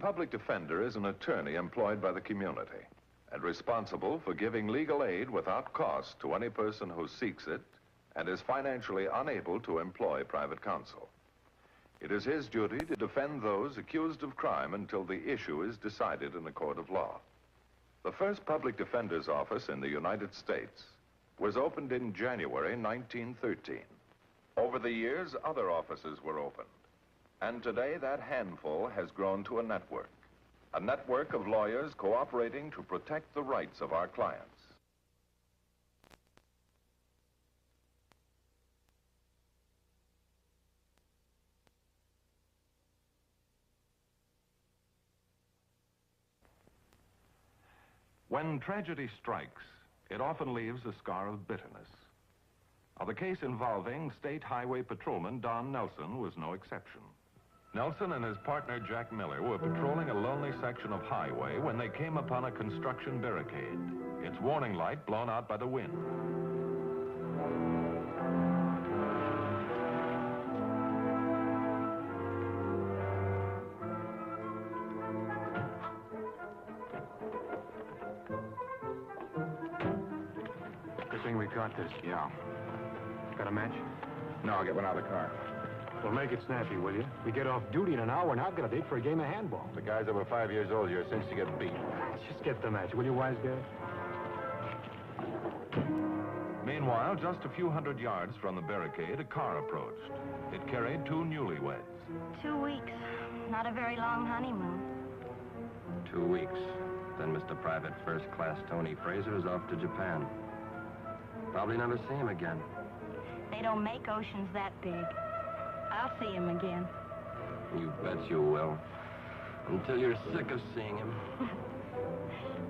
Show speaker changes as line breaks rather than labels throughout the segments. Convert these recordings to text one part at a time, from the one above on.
public defender is an attorney employed by the community and responsible for giving legal aid without cost to any person who seeks it and is financially unable to employ private counsel. It is his duty to defend those accused of crime until the issue is decided in a court of law. The first public defender's office in the United States was opened in January 1913. Over the years, other offices were opened. And today, that handful has grown to a network of lawyers cooperating to protect the rights of our clients. When tragedy strikes, it often leaves a scar of bitterness. Now, the case involving State Highway Patrolman Don Nelson was no exception. Nelson and his partner Jack Miller were patrolling a lonely section of highway when they came upon a construction barricade, its warning light blown out by the wind.
Good thing we caught this.
Yeah.
Got a match?
No, I'll get one out of the car.
Well, make it snappy, will you? We get off duty in an hour and I've got a date for a game of handball.
The guy's over 5 years old. You're a cinch to get beat.
Just get the match, will you, wise guy?
Meanwhile, just a few hundred yards from the barricade, a car approached. It carried two newlyweds.
2 weeks. Not a very long honeymoon.
2 weeks. Then Mr. Private First Class Tony Fraser is off to Japan. Probably never see him again.
They don't make oceans that big. I'll see him again.
You bet you will. Until you're sick of seeing him.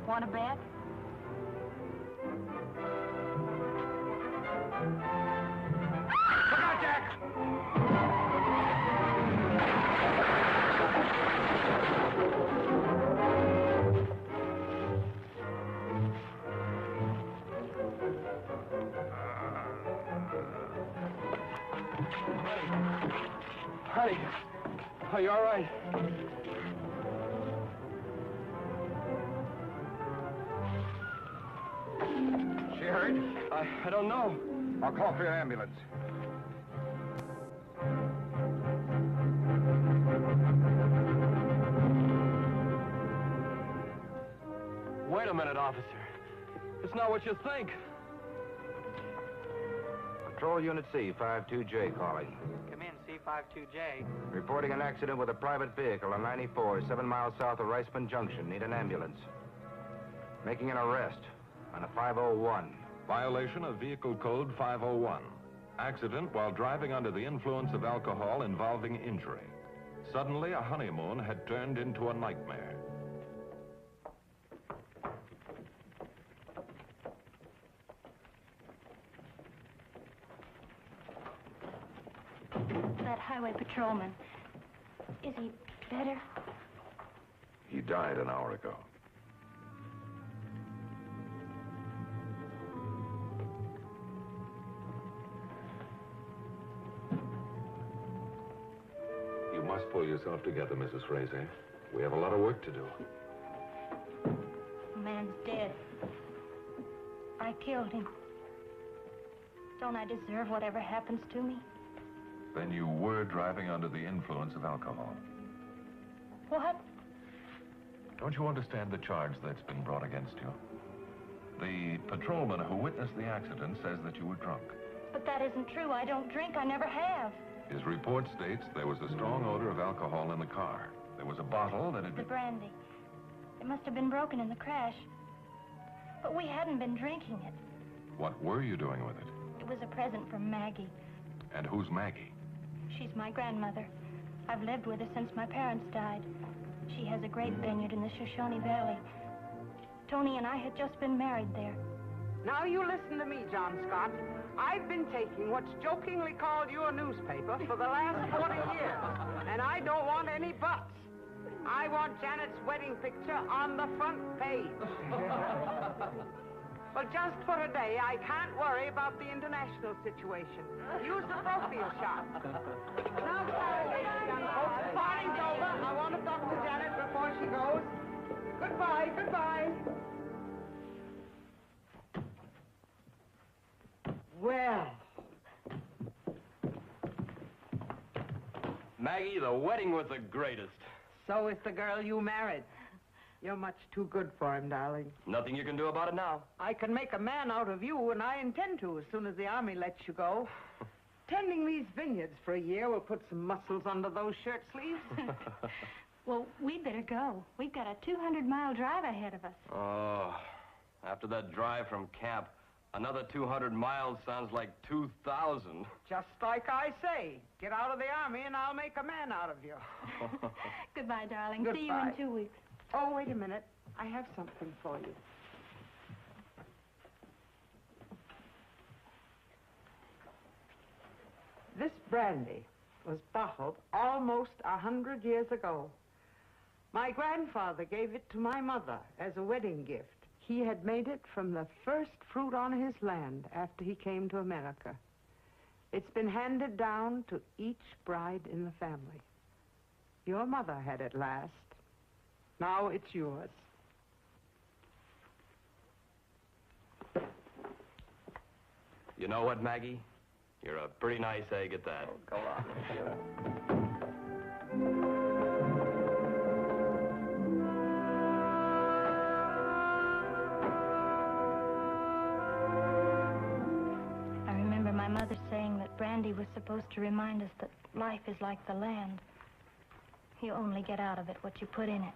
Want to bet?
Look out, Jack!
Honey, are you all right?
She hurt?
I don't know.
I'll call for your ambulance.
Wait a minute, officer. It's not what you think.
Patrol Unit C, 52J calling.
Come in, C52J.
Reporting an accident with a private vehicle on 94, 7 miles south of Riceman Junction. Need an ambulance. Making an arrest on a 501.
Violation of Vehicle Code 501. Accident while driving under the influence of alcohol involving injury. Suddenly, a honeymoon had turned into a nightmare.
That highway patrolman. Is he better?
He died an hour ago. You must pull yourself together, Mrs. Fraser. We have a lot of work to do.
The man's dead. I killed him. Don't I deserve whatever happens to me?
Then you were driving under the influence of alcohol.
What?
Don't you understand the charge that's been brought against you? The patrolman who witnessed the accident says that you were drunk.
But that isn't true. I don't drink. I never have.
His report states there was a strong odor of alcohol in the car. There was a bottle that had
The
been...
brandy. It must have been broken in the crash. But we hadn't been drinking it.
What were you doing with it?
It was a present from Maggie.
And who's Maggie?
She's my grandmother. I've lived with her since my parents died. She has a great vineyard in the Shoshone Valley. Tony and I had just been married there.
Now you listen to me, John Scott. I've been taking what's jokingly called your newspaper for the last 40 years, and I don't want any buts. I want Janet's wedding picture on the front page. Well, just for a day, I can't worry about the international situation. Use the propane shot. Now, sorry, ladies and gentlemen, the party's over. I want to talk to Janet before she goes. Goodbye, goodbye. Well,
Maggie, the wedding was the greatest.
so is the girl you married. You're much too good for him, darling.
Nothing you can do about it now.
I can make a man out of you, and I intend to as soon as the Army lets you go. Tending these vineyards for a year will put some muscles under those shirt sleeves.
Well, we'd better go. We've got a 200-mile drive ahead of us.
Oh, after that drive from camp, another 200 miles sounds like 2,000.
Just like I say, get out of the Army and I'll make a man out of you.
Goodbye, darling.
Goodbye.
See you in 2 weeks.
Oh, wait a minute. I have something for you. This brandy was bottled almost 100 years ago. My grandfather gave it to my mother as a wedding gift. He had made it from the first fruit on his land after he came to America. It's been handed down to each bride in the family. Your mother had it last. Now it's yours.
You know what, Maggie? You're a pretty nice egg at that.
Oh, go on.
I remember my mother saying that brandy was supposed to remind us that life is like the land. You only get out of it what you put in it.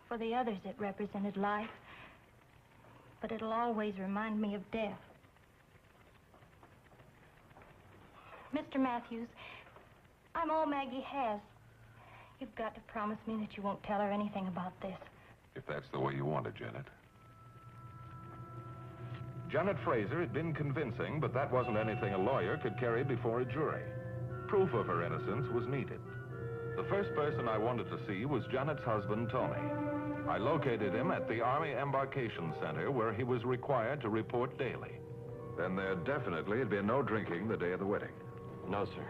For the others, it represented life, but it'll always remind me of death. Mr. Matthews, I'm all Maggie has. You've got to promise me that you won't tell her anything about this.
If that's the way you want it, Janet. Janet Fraser had been convincing, but that wasn't anything a lawyer could carry before a jury. Proof of her innocence was needed. The first person I wanted to see was Janet's husband, Tony. I located him at the Army Embarkation Center, where he was required to report daily. Then there definitely had been no drinking the day of the wedding.
No, sir.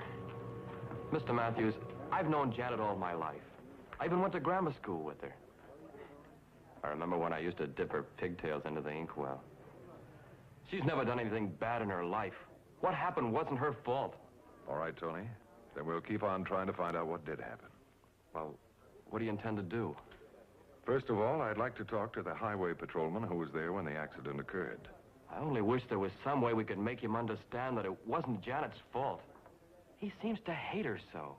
Mr. Matthews, I've known Janet all my life. I even went to grammar school with her. I remember when I used to dip her pigtails into the inkwell. She's never done anything bad in her life. What happened wasn't her fault.
All right, Tony. Then we'll keep on trying to find out what did happen.
Well, what do you intend to do?
First of all, I'd like to talk to the highway patrolman who was there when the accident occurred.
I only wish there was some way we could make him understand that it wasn't Janet's fault. He seems to hate her so.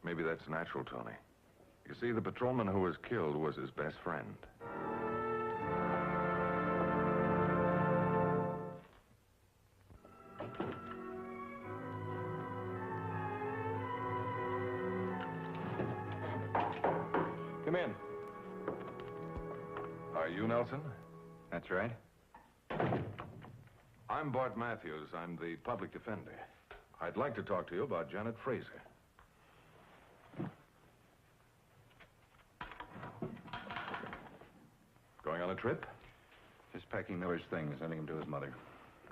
Maybe that's natural, Tony. You see, the patrolman who was killed was his best friend. Come in. Are you Nelson?
That's right.
I'm Bart Matthews. I'm the public defender. I'd like to talk to you about Janet Fraser. Going on a trip?
Just packing Miller's things, sending him to his mother.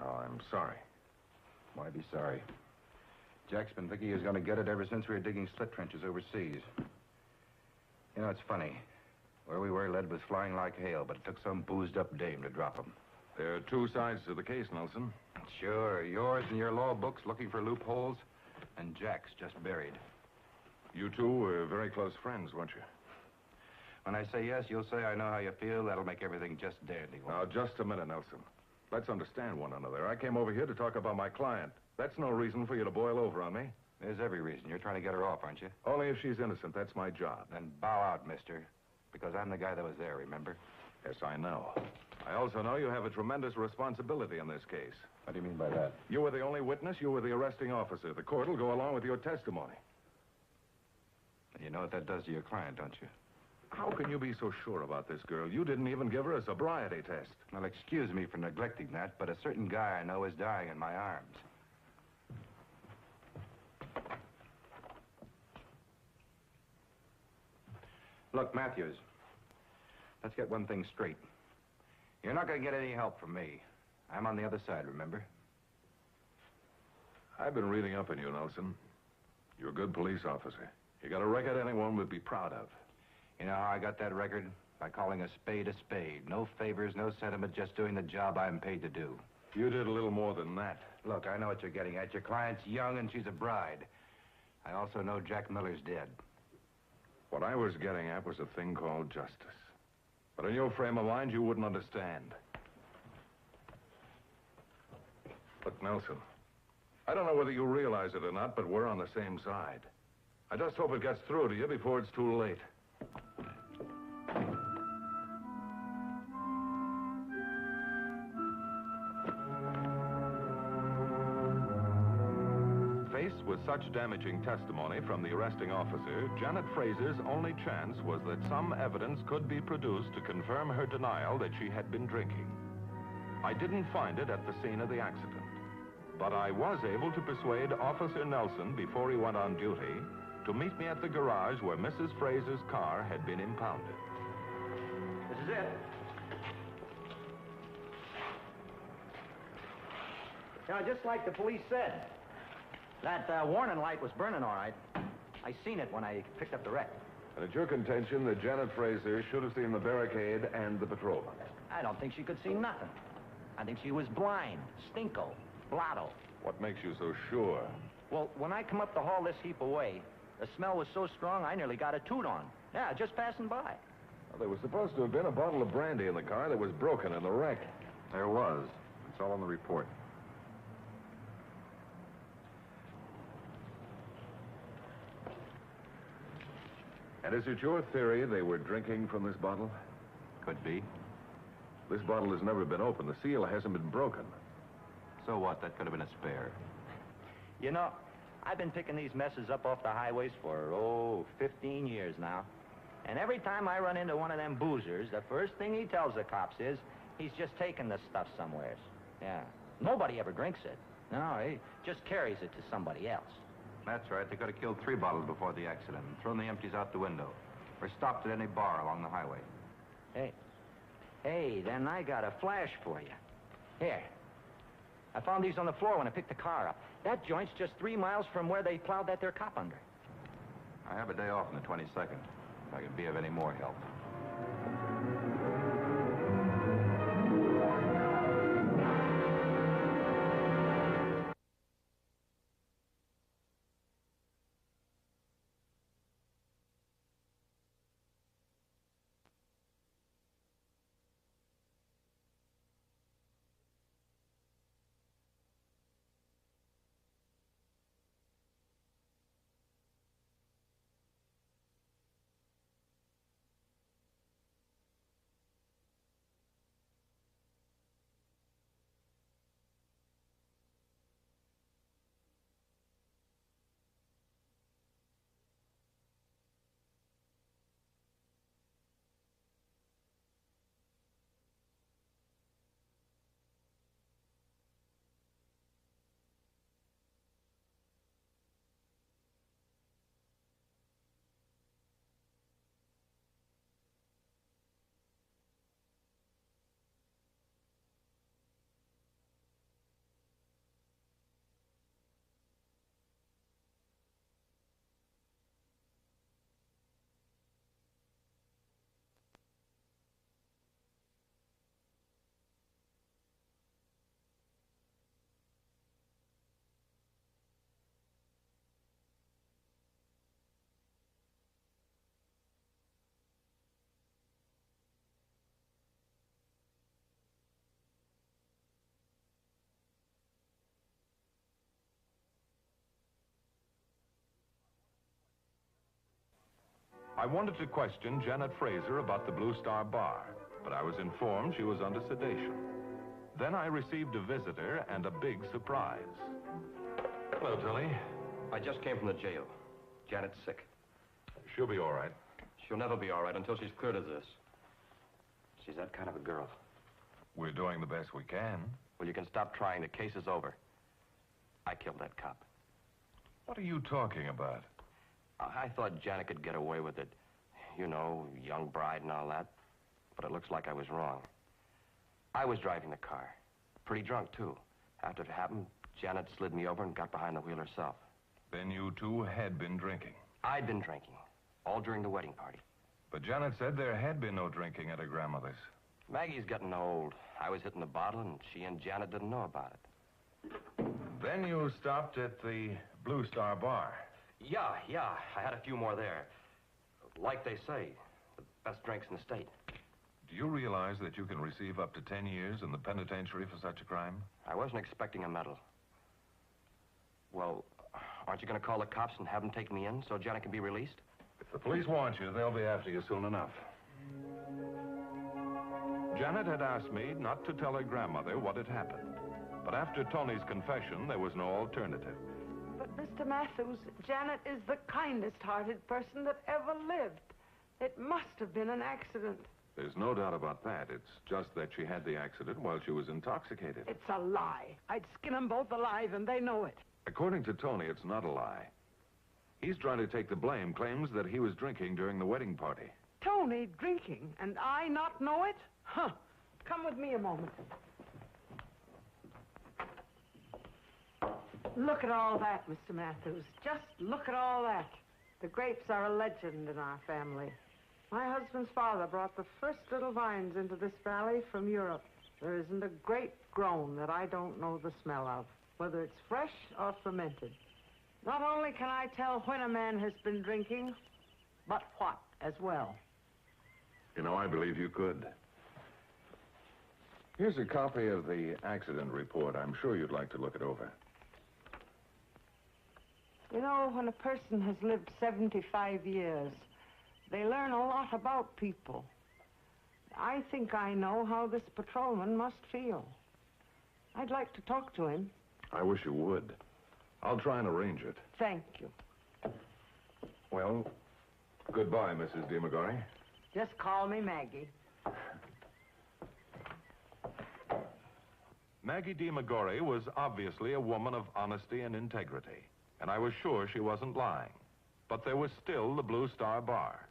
Oh, I'm sorry.
Why be sorry? Jack's been thinking he was going to get it ever since we were digging slit trenches overseas. You know, it's funny. Where we were, lead was flying like hail, but it took some boozed-up dame to drop him.
There are two sides to the case, Nelson.
Sure, yours and your law books looking for loopholes, and Jack's just buried.
You two were very close friends, weren't you?
When I say yes, you'll say I know how you feel. That'll make everything just dandy.
Now, just a minute, Nelson. Let's understand one another. I came over here to talk about my client. That's no reason for you to boil over on me.
There's every reason. You're trying to get her off, aren't you?
Only if she's innocent. That's my job.
Then bow out, mister. Because I'm the guy that was there, remember?
Yes, I know. I also know you have a tremendous responsibility in this case.
What do you mean by that?
You were the only witness. You were the arresting officer. The court will go along with your testimony.
You know what that does to your client, don't you?
How can you be so sure about this girl? You didn't even give her a sobriety test.
Well, excuse me for neglecting that, but a certain guy I know is dying in my arms. Look, Matthews, let's get one thing straight. You're not going to get any help from me. I'm on the other side, remember?
I've been reading up on you, Nelson. You're a good police officer. You got a record anyone would be proud of.
You know how I got that record? By calling a spade a spade. No favors, no sentiment, just doing the job I'm paid to do.
You did a little more than that.
Look, I know what you're getting at. Your client's young and she's a bride. I also know Jack Miller's dead.
What I was getting at was a thing called justice. But in your frame of mind, you wouldn't understand. Look, Nelson, I don't know whether you realize it or not, but we're on the same side. I just hope it gets through to you before it's too late. Faced with such damaging testimony from the arresting officer, Janet Fraser's only chance was that some evidence could be produced to confirm her denial that she had been drinking. I didn't find it at the scene of the accident, but I was able to persuade Officer Nelson before he went on duty to meet me at the garage where Mrs. Fraser's car had been impounded.
This is it. Yeah, just like the police said. That warning light was burning all right. I seen it when I picked up the wreck.
And it's your contention that Janet Fraser should have seen the barricade and the patrolman?
I don't think she could see nothing. I think she was blind, stinko, blotto.
What makes you so sure?
Well, when I come up to haul this heap away, the smell was so strong I nearly got a toot on. Yeah, just passing by.
Well, there was supposed to have been a bottle of brandy in the car that was broken in the wreck.
There was. It's all on the report.
And is it your theory they were drinking from this bottle?
Could be.
This bottle has never been opened. The seal hasn't been broken.
So what? That could have been a spare.
You know, I've been picking these messes up off the highways for, 15 years now. And every time I run into one of them boozers, the first thing he tells the cops is he's just taking the stuff somewheres. Yeah. Nobody ever drinks it. No, he just carries it to somebody else.
That's right. They could have killed 3 bottles before the accident and thrown the empties out the window. Or stopped at any bar along the highway.
Hey, then I got a flash for you. Here. I found these on the floor when I picked the car up. That joint's just 3 miles from where they plowed that there cop under.
I have a day off on the 22nd. If I can be of any more help.
I wanted to question Janet Fraser about the Blue Star Bar, but I was informed she was under sedation. Then I received a visitor and a big surprise. Hello, Tony.
I just came from the jail. Janet's sick.
She'll be all right.
She'll never be all right until she's cleared of this. She's that kind of a girl.
We're doing the best we can.
Well, you can stop trying. The case is over. I killed that cop.
What are you talking about?
I thought Janet could get away with it. You know, young bride and all that. But it looks like I was wrong. I was driving the car. Pretty drunk, too. After it happened, Janet slid me over and got behind the wheel herself.
Then you two had been drinking.
I'd been drinking, all during the wedding party.
But Janet said there had been no drinking at her grandmother's.
Maggie's getting old. I was hitting the bottle, and she and Janet didn't know about it.
Then you stopped at the Blue Star Bar.
Yeah. I had a few more there. Like they say, the best drinks in the state.
Do you realize that you can receive up to 10 years in the penitentiary for such a crime?
I wasn't expecting a medal. Well, aren't you going to call the cops and have them take me in so Janet can be released?
If the police want you, they'll be after you soon enough. Janet had asked me not to tell her grandmother what had happened. But after Tony's confession, there was no alternative.
But, Mr. Matthews, Janet is the kindest-hearted person that ever lived. It must have been an accident.
There's no doubt about that. It's just that she had the accident while she was intoxicated.
It's a lie. I'd skin them both alive, and they know it.
According to Tony, it's not a lie. He's trying to take the blame, claims that he was drinking during the wedding party.
Tony drinking, and I not know it? Huh. Come with me a moment. Look at all that, Mr. Matthews. Just look at all that. The grapes are a legend in our family. My husband's father brought the first little vines into this valley from Europe. There isn't a grape grown that I don't know the smell of, whether it's fresh or fermented. Not only can I tell when a man has been drinking, but what as well.
You know, I believe you could. Here's a copy of the accident report. I'm sure you'd like to look it over.
You know, when a person has lived 75 years, they learn a lot about people. I think I know how this patrolman must feel. I'd like to talk to him.
I wish you would. I'll try and arrange it.
Thank you.
Well, goodbye, Mrs. DiMagori.
Just call me Maggie.
Maggie DiMagori was obviously a woman of honesty and integrity, and I was sure she wasn't lying. But there was still the Blue Star Bar.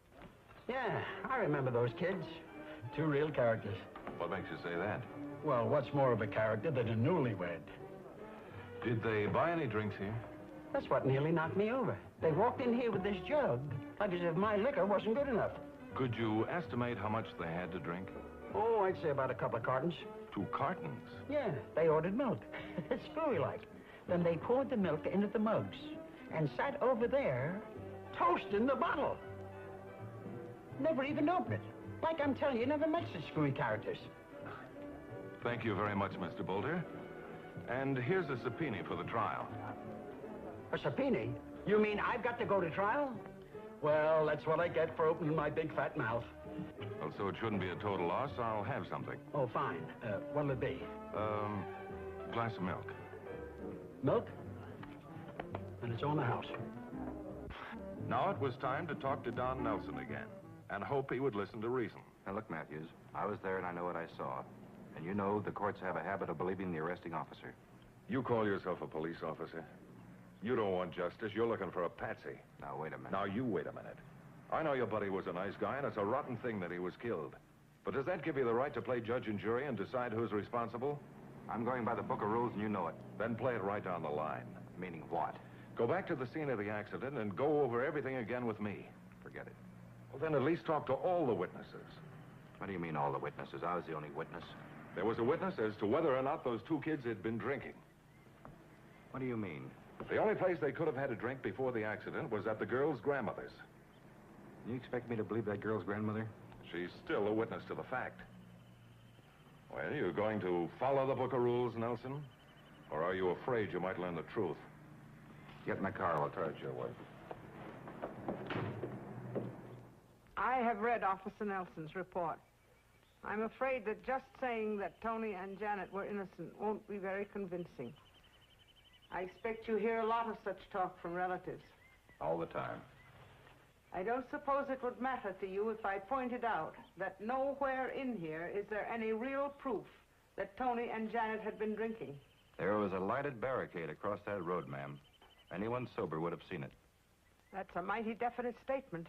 Yeah, I remember those kids. Two real characters.
What makes you say that?
Well, what's more of a character than a newlywed?
Did they buy any drinks here?
That's what nearly knocked me over. They walked in here with this jug, like as if my liquor wasn't good enough.
Could you estimate how much they had to drink?
Oh, I'd say about a couple of cartons.
2 cartons?
Yeah, they ordered milk. It's screwy-like. Then they poured the milk into the mugs and sat over there toasting the bottle. Never even opened it. Like I'm telling you, never met such screwy characters.
Thank you very much, Mr. Boulter. And here's a subpoena for the trial.
A subpoena? You mean I've got to go to trial? Well, that's what I get for opening my big fat mouth.
Well, so it shouldn't be a total loss. I'll have something.
Oh, fine. What'll it be?
Glass of milk.
Milk? And it's on the house.
Now it was time to talk to Don Nelson again, and hope he would listen to reason.
Now, look, Matthews, I was there and I know what I saw. And you know the courts have a habit of believing the arresting officer.
You call yourself a police officer? You don't want justice. You're looking for a patsy.
Now, wait a minute.
Now, you wait a minute. I know your buddy was a nice guy, and it's a rotten thing that he was killed. But does that give you the right to play judge and jury and decide who's responsible?
I'm going by the book of rules, and you know it.
Then play it right down the line.
Meaning what?
Go back to the scene of the accident and go over everything again with me.
Forget it.
Well, then at least talk to all the witnesses.
What do you mean, all the witnesses? I was the only witness.
There was a witness as to whether or not those 2 kids had been drinking.
What do you mean?
The only place they could have had a drink before the accident was at the girl's grandmother's.
You expect me to believe that girl's grandmother?
She's still a witness to the fact. Well, you're going to follow the book of rules, Nelson? Or are you afraid you might learn the truth?
Get in the car. I'll try it your way.
I have read Officer Nelson's report. I'm afraid that just saying that Tony and Janet were innocent won't be very convincing. I expect you hear a lot of such talk from relatives.
All the time.
I don't suppose it would matter to you if I pointed out that nowhere in here is there any real proof that Tony and Janet had been drinking.
There was a lighted barricade across that road, ma'am. Anyone sober would have seen it.
That's a mighty definite statement.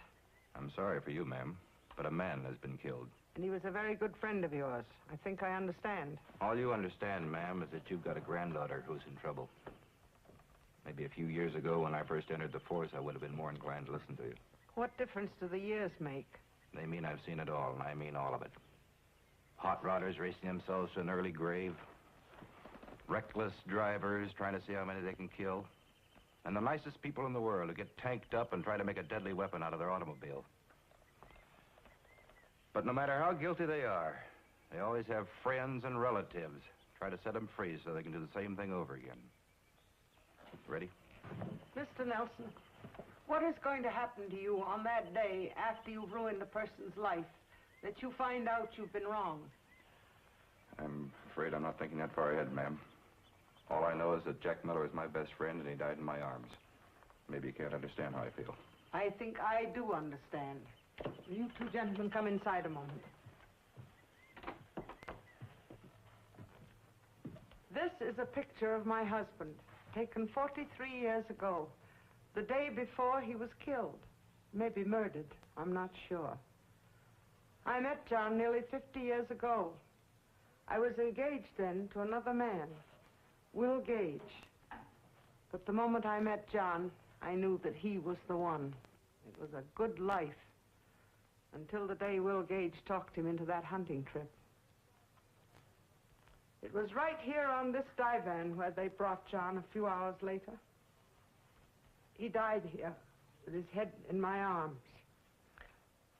I'm sorry for you, ma'am, but a man has been killed.
And he was a very good friend of yours. I think I understand.
All you understand, ma'am, is that you've got a granddaughter who's in trouble. Maybe a few years ago when I first entered the force, I would have been more inclined to listen to you.
What difference do the years make?
They mean I've seen it all, and I mean all of it. Hot rodders racing themselves to an early grave. Reckless drivers trying to see how many they can kill. And the nicest people in the world who get tanked up and try to make a deadly weapon out of their automobile. But no matter how guilty they are, they always have friends and relatives try to set them free so they can do the same thing over again. Ready?
Mr. Nelson, what is going to happen to you on that day after you've ruined a person's life, that you find out you've been wrong?
I'm afraid I'm not thinking that far ahead, ma'am. All I know is that Jack Miller is my best friend and he died in my arms. Maybe you can't understand how I feel.
I think I do understand. Will you two gentlemen come inside a moment? This is a picture of my husband, taken 43 years ago, the day before he was killed. Maybe murdered, I'm not sure. I met John nearly 50 years ago. I was engaged then to another man, Will Gage. But the moment I met John, I knew that he was the one. It was a good life, until the day Will Gage talked him into that hunting trip. It was right here on this divan where they brought John a few hours later. He died here, with his head in my arms.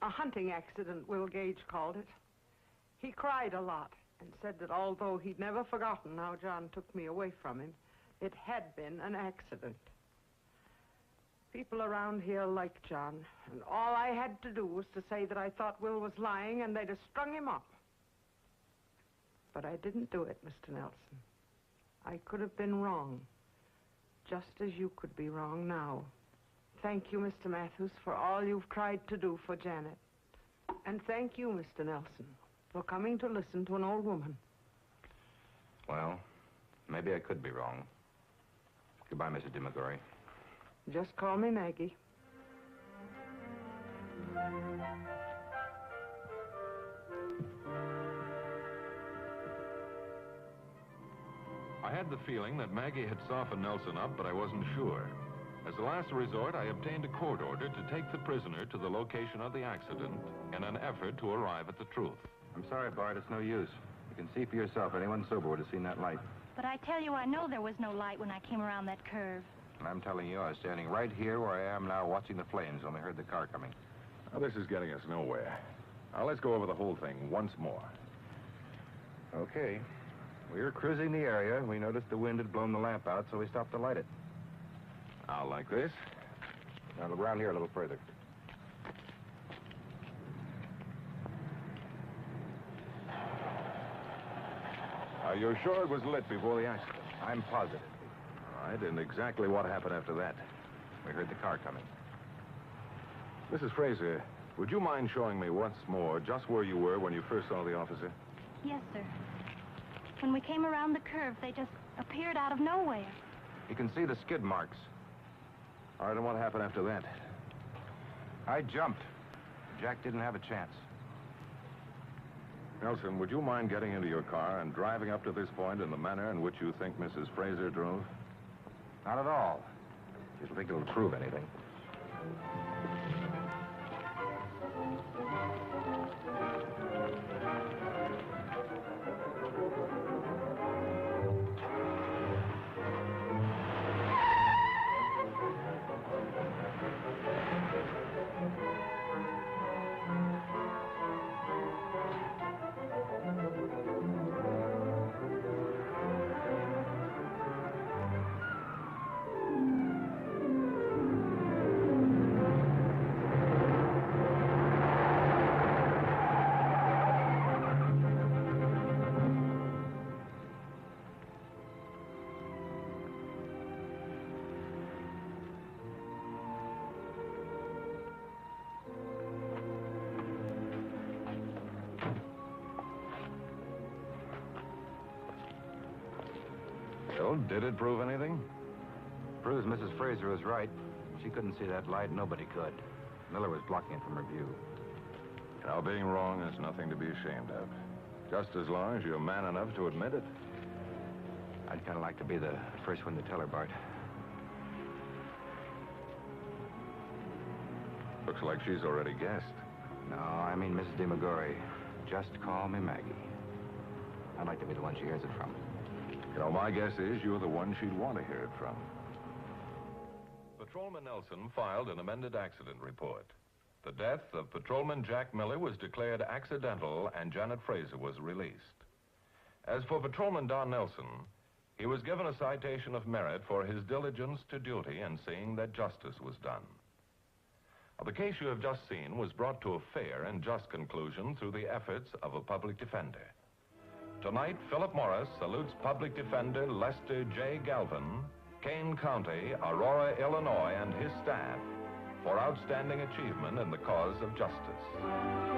A hunting accident, Will Gage called it. He cried a lot and said that although he'd never forgotten how John took me away from him, it had been an accident. People around here liked John, and all I had to do was to say that I thought Will was lying, and they'd have strung him up. But I didn't do it, Mr. Nelson. I could have been wrong, just as you could be wrong now. Thank you, Mr. Matthews, for all you've tried to do for Janet. And thank you, Mr. Nelson, for coming to listen to an old woman.
Well, maybe I could be wrong. Goodbye, Mrs. DeMcGorry.
Just call me Maggie.
I had the feeling that Maggie had softened Nelson up, but I wasn't sure. As a last resort, I obtained a court order to take the prisoner to the location of the accident in an effort to arrive at the truth.
I'm sorry, Bart, it's no use. You can see for yourself. Anyone sober would have seen that light.
But I tell you, I know there was no light when I came around that curve.
And I'm telling you, I was standing right here where I am now watching the flames when we heard the car coming.
Now, this is getting us nowhere. Now, let's go over the whole thing once more.
Okay. We were cruising the area. We noticed the wind had blown the lamp out, so we stopped to light it.
Now, like this.
Now, look around here a little further.
Are you sure it was lit before the accident?
I'm positive.
All right, and exactly what happened after that?
We heard the car coming.
Mrs. Fraser, would you mind showing me once more just where you were when you first saw the officer?
Yes, sir. When we came around the curve, they just appeared out of nowhere.
You can see the skid marks.
All right, and what happened after that?
I jumped. Jack didn't have a chance.
Nelson, would you mind getting into your car and driving up to this point in the manner in which you think Mrs. Fraser drove?
Not at all. You don't think it'll prove anything.
Well, did it prove anything?
Proves Mrs. Fraser was right. She couldn't see that light. Nobody could. Miller was blocking it from her view.
Now, being wrong is nothing to be ashamed of. Just as long as you're man enough to admit it.
I'd kind of like to be the first one to tell her, Bart.
Looks like she's already guessed.
No, I mean Mrs. DeMagori. Just call me Maggie. I'd like to be the one she hears it from.
You know, my guess is you're the one she'd want to hear it from. Patrolman Nelson filed an amended accident report. The death of Patrolman Jack Miller was declared accidental, and Janet Fraser was released. As for Patrolman Don Nelson, he was given a citation of merit for his diligence to duty and seeing that justice was done. Now, the case you have just seen was brought to a fair and just conclusion through the efforts of a public defender. Tonight, Philip Morris salutes Public Defender Lester J. Galvin, Kane County, Aurora, Illinois, and his staff for outstanding achievement in the cause of justice.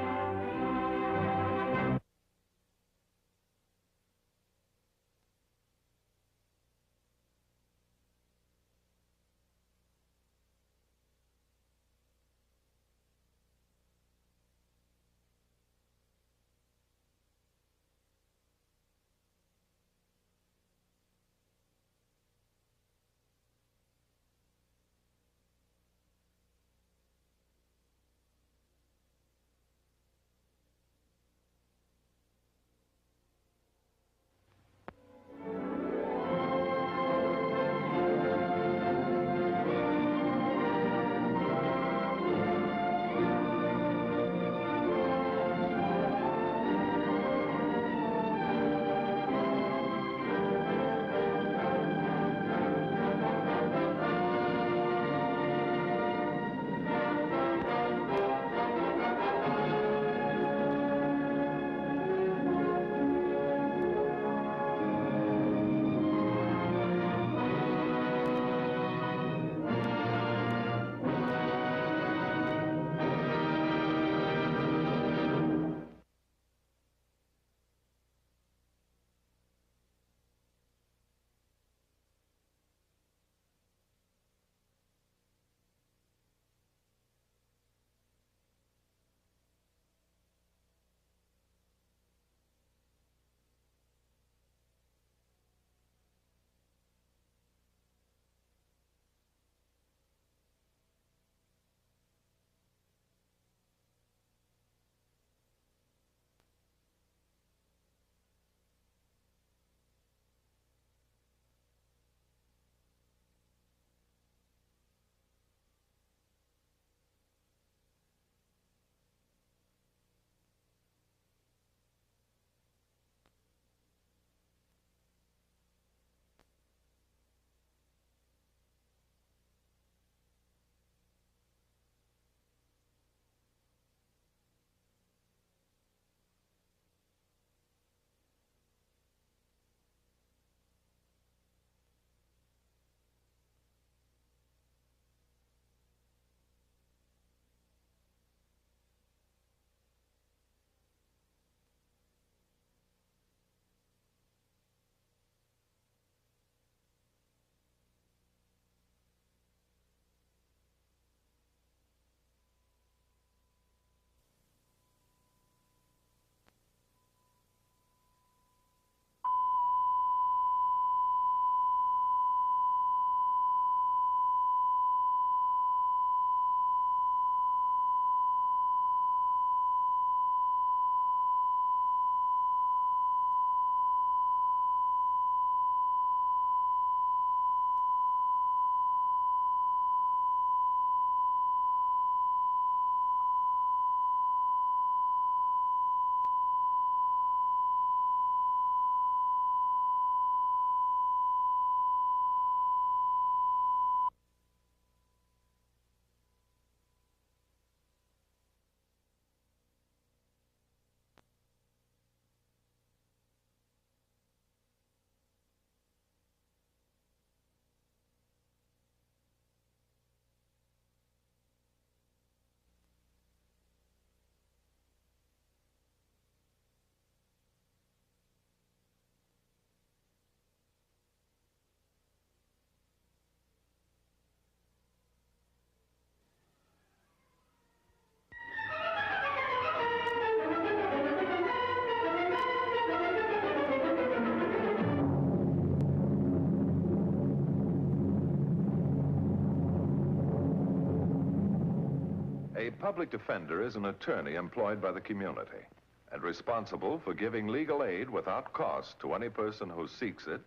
public defender is an attorney employed by the community and responsible for giving legal aid without cost to any person who seeks it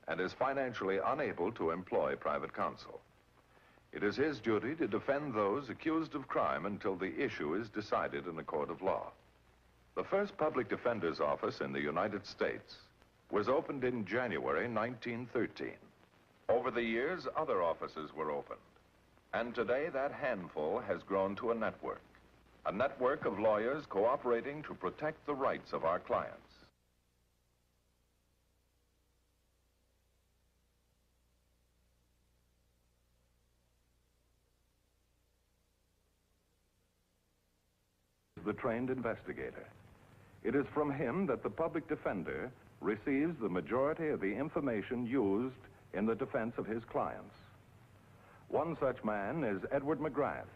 and is financially unable to employ private counsel. It is his duty to defend those accused of crime until the issue is decided in a court of law. The first public defender's office in the United States was opened in January 1913. Over the years, other offices were opened. And today, that handful has grown to a network of lawyers cooperating to protect the rights of our clients. The trained investigator. It is from him that the public defender receives the majority of the information used in the defense of his clients. One such man is Edward McGrath,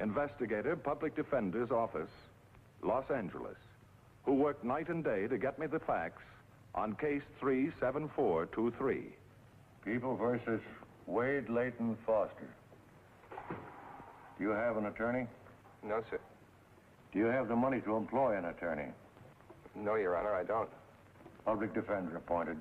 investigator, public defender's office, Los Angeles, who worked night and day to get me the facts on case 37423.
People versus Wade Layton Foster. Do you have an attorney?
No, sir.
Do you have the money to employ an attorney?
No, Your Honor, I don't.
Public defender appointed.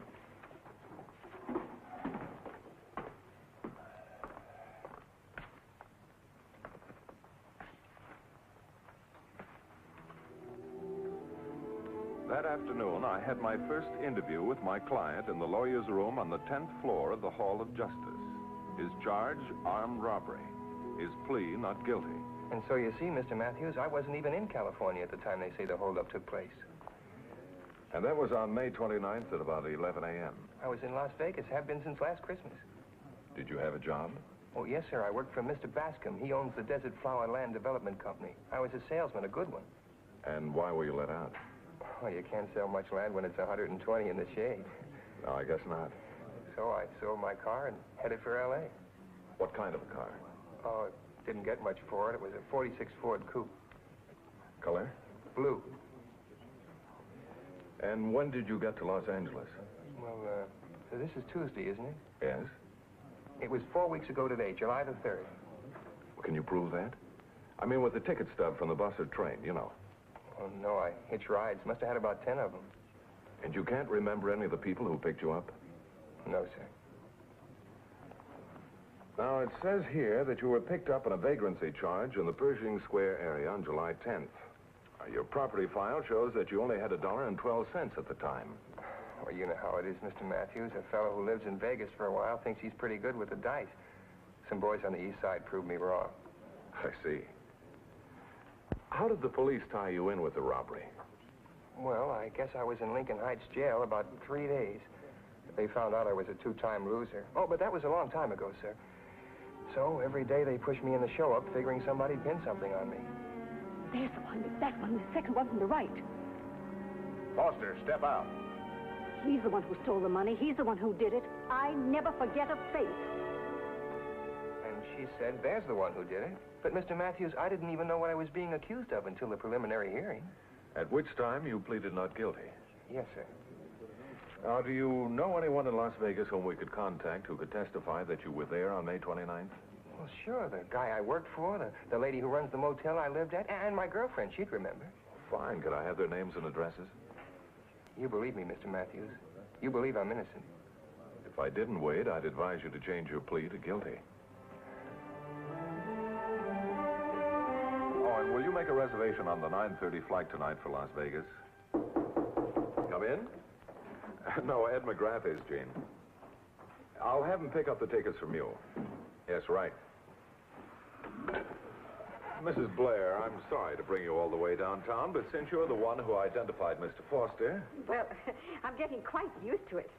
That afternoon, I had my first interview with my client in the lawyer's room on the 10th floor of the Hall of Justice. His charge, armed robbery. His plea, not guilty.
And so you see, Mr. Matthews, I wasn't even in California at the time they say the holdup took place.
And that was on May 29th at about 11 a.m.
I was in Las Vegas, have been since last Christmas.
Did you have a job?
Oh, yes, sir. I worked for Mr. Bascom. He owns the Desert Flower Land Development Company. I was a salesman, a good one.
And why were you let out?
Oh, you can't sell much land when it's 120 in the shade.
No, I guess not.
So I sold my car and headed for L.A.
What kind of a car?
Oh, didn't get much for it. It was a 46 Ford Coupe.
Color?
Blue.
And when did you get to Los Angeles?
Well, so this is Tuesday, isn't it?
Yes.
It was 4 weeks ago today, July the 3rd.
Can you prove that? I mean, with the ticket stub from the bus or train, you know.
Oh, no, I hitched rides. Must have had about 10 of them.
And you can't remember any of the people who picked you up?
No, sir.
Now, it says here that you were picked up on a vagrancy charge in the Pershing Square area on July 10th. Your property file shows that you only had $1.12 at the time.
Well, you know how it is, Mr. Matthews. A fellow who lives in Vegas for a while thinks he's pretty good with the dice. Some boys on the east side proved me wrong.
I see. How did the police tie you in with the robbery?
Well, I guess I was in Lincoln Heights jail about 3 days. They found out I was a two-time loser. Oh, but that was a long time ago, sir. So every day they pushed me in the show-up, figuring somebody'd pin something on me.
There's the one, that one, the second one from the right.
Foster, step out.
He's the one who stole the money. He's the one who did it. I never forget a face.
And she said, there's the one who did it. But, Mr. Matthews, I didn't even know what I was being accused of until the preliminary hearing.
At which time you pleaded not guilty.
Yes, sir.
Now, do you know anyone in Las Vegas whom we could contact who could testify that you were there on May 29th?
Well, sure. The guy I worked for, the lady who runs the motel I lived at, and my girlfriend. She'd remember.
Fine. Could I have their names and addresses?
You believe me, Mr. Matthews. You believe I'm innocent.
If I didn't, Wade, I'd advise you to change your plea to guilty. Oh, and will you make a reservation on the 9:30 flight tonight for Las Vegas? Come in? No, Ed McGrath is, Gene. I'll have him pick up the tickets from you. Yes, right. Mrs. Blair, I'm sorry to bring you all the way downtown, but since you're the one who identified Mr. Foster...
Well, I'm getting quite used to it.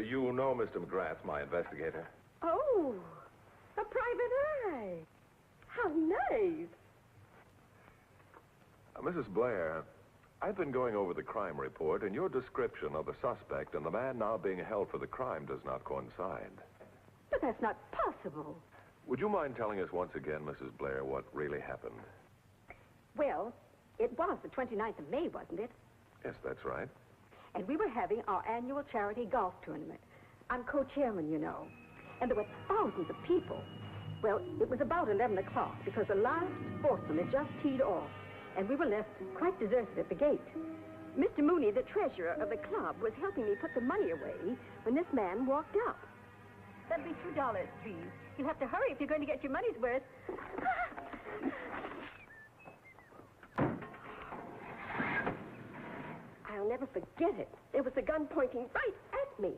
You know Mr. McGrath, my investigator.
Oh, a private eye. How nice.
Mrs. Blair, I've been going over the crime report, and your description of the suspect and the man now being held for the crime does not coincide.
But that's not possible.
Would you mind telling us once again, Mrs. Blair, what really happened?
Well, it was the 29th of May, wasn't it?
Yes, that's right.
And we were having our annual charity golf tournament. I'm co-chairman, you know. And there were thousands of people. Well, it was about 11 o'clock because the last foursome had just teed off, and we were left quite deserted at the gate. Mr. Mooney, the treasurer of the club, was helping me put the money away when this man walked up. That'll be $2, please. You'll have to hurry if you're going to get your money's worth. I'll never forget it. There was a gun pointing right at me.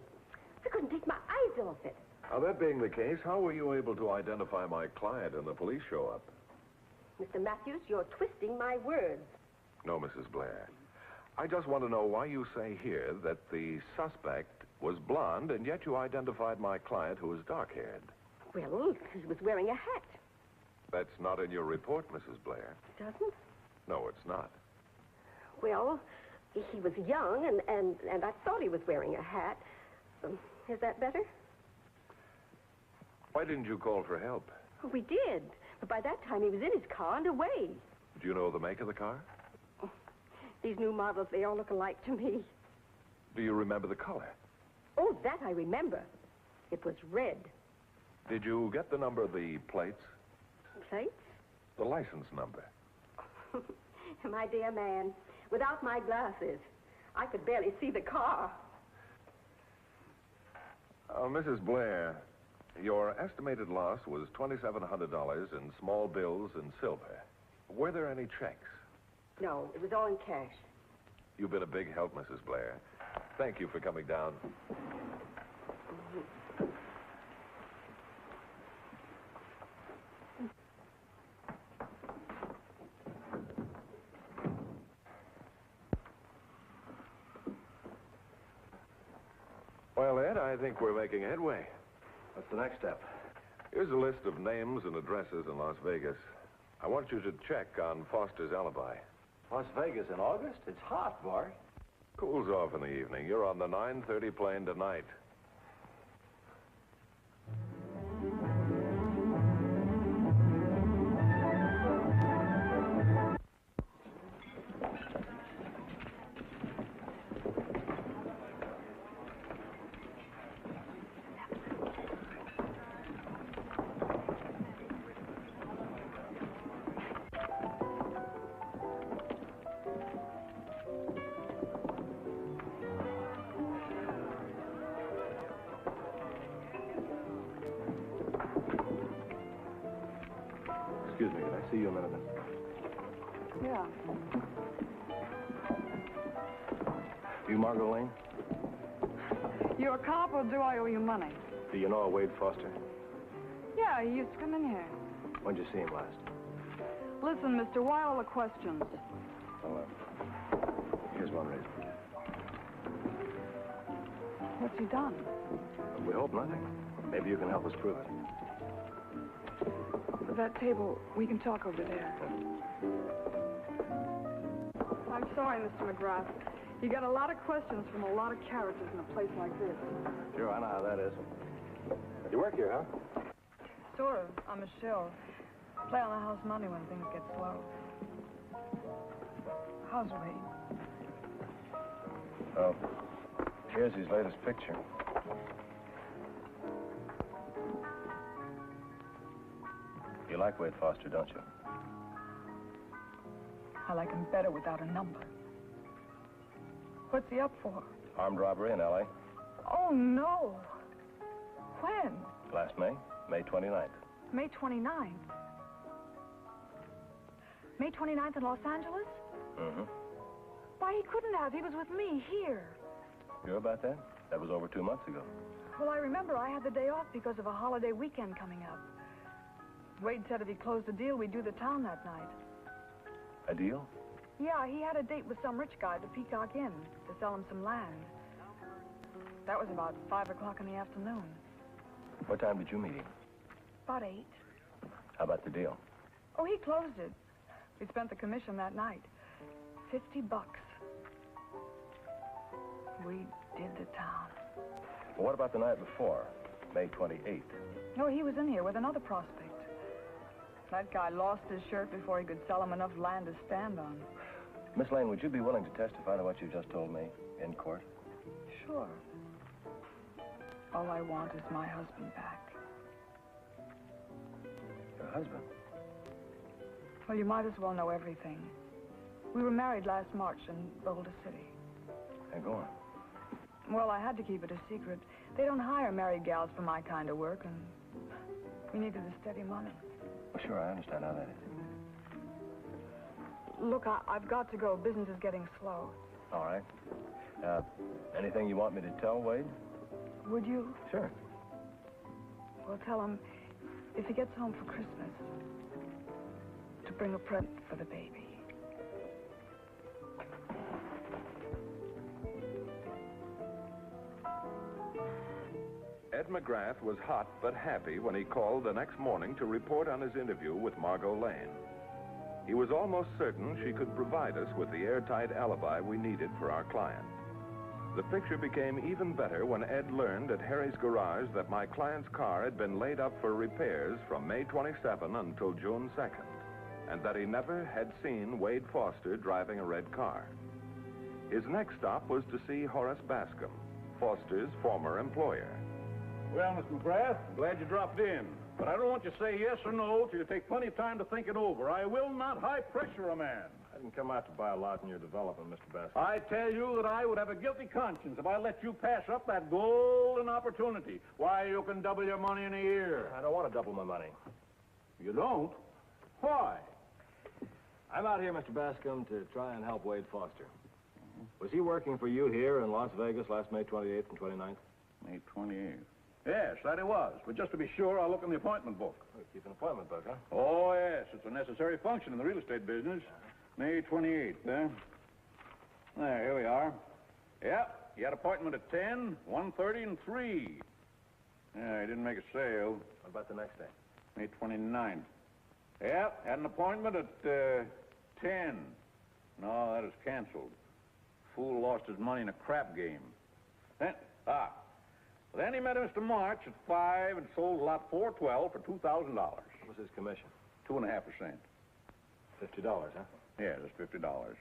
I couldn't take my eyes off it.
Now, that being the case, how were you able to identify my client and the police show up?
Mr. Matthews, you're twisting my words.
No, Mrs. Blair. I just want to know why you say here that the suspect was blonde, and yet you identified my client who was dark-haired.
Well, he was wearing a hat.
That's not in your report, Mrs. Blair.
It doesn't?
No, it's not.
Well, he was young, and I thought he was wearing a hat. Is that better?
Why didn't you call for help?
Oh, we did. But by that time, he was in his car and away.
Do you know the make of the car?
These new models, they all look alike to me.
Do you remember the color?
Oh, that I remember. It was red.
Did you get the number of the plates?
Plates?
The license number.
My dear man, without my glasses, I could barely see the car.
Mrs. Blair, your estimated loss was $2,700 in small bills and silver. Were there any checks?
No, it was all in cash.
You've been a big help, Mrs. Blair. Thank you for coming down. Well, Ed, I think we're making headway.
What's the next step?
Here's a list of names and addresses in Las Vegas. I want you to check on Foster's alibi.
Las Vegas in August? It's hot, boy.
Cools off in the evening. You're on the 9:30 plane tonight.
Excuse me, can I see you a minute?
Yeah.
You Margot Lane?
You a cop or do I owe you money?
Do you know a Wade Foster?
Yeah, he used to come in here.
When'd you see him last?
Listen, mister, why all the questions?
Well, here's one reason.
What's he done?
We hope nothing. Maybe you can help us prove it.
At that table, we can talk over there. I'm sorry, Mr. McGrath. You got a lot of questions from a lot of characters in a place like this.
Sure, I know how that is. You work here, huh?
Sort of. I'm a shill. Play on the house money when things get slow. How's Reed?
Oh, here's his latest picture. You like Wade Foster, don't you?
I like him better without a number. What's he up for?
Armed robbery in L.A.
Oh, no. When?
Last May, May 29th.
May 29th. May 29th in Los Angeles?
Mm-hmm.
Why, he couldn't have. He was with me here.
Sure about that? That was over 2 months ago.
Well, I remember I had the day off because of a holiday weekend coming up. Wade said if he closed the deal, we'd do the town that night.
A deal?
Yeah, he had a date with some rich guy at the Peacock Inn to sell him some land. That was about 5 o'clock in the afternoon.
What time did you meet him?
About 8.
How about the deal?
Oh, he closed it. We spent the commission that night. $50. We did the town.
Well, what about the night before, May 28th?
No, he was in here with another prospect. That guy lost his shirt before he could sell him enough land to stand on.
Miss Lane, would you be willing to testify to what you just told me in court?
Sure. All I want is my husband back.
husband?
Well, you might as well know everything. We were married last March in Boulder City.
Hey, go on.
Well, I had to keep it a secret. They don't hire married gals for my kind of work, and we needed the steady money.
Well, sure, I understand how that is.
Look, I've got to go. Business is getting slow.
All right. Anything you want me to tell Wade?
Would you?
Sure.
Well, tell him if he gets home for Christmas to bring a present for the baby.
Ed McGrath was hot but happy when he called the next morning to report on his interview with Margot Lane. He was almost certain she could provide us with the airtight alibi we needed for our client. The picture became even better when Ed learned at Harry's garage that my client's car had been laid up for repairs from May 27 until June 2nd, and that he never had seen Wade Foster driving a red car. His next stop was to see Horace Bascom, Foster's former employer.
Well, Mr. McGrath, I'm glad you dropped in. But I don't want you to say yes or no till you take plenty of time to think it over. I will not high-pressure a man.
I didn't come out to buy a lot in your development, Mr. Baskin.
I tell you that I would have a guilty conscience if I let you pass up that golden opportunity. Why, you can double your money in a year.
I don't want to double my money.
You don't? Why?
I'm out here, Mr. Bascom, to try and help Wade Foster. Was he working for you here in Las Vegas last May 28th and 29th?
May 28th. Yes, that it was. But just to be sure, I'll look in the appointment book.
Oh, keep an appointment book, huh?
Oh, yes. It's a necessary function in the real estate business. May 28th, huh? There, here we are. Yep, he had appointment at 10, 1:30, and 3. Yeah, he didn't make a sale.
What about the next day?
May 29th. Yep, had an appointment at 10. No, that is canceled. Fool lost his money in a crap game. Then he met Mr. March at 5 and sold lot 412 for $2,000.
What was his commission?
2.5%.
$50, huh?
Yeah, just $50.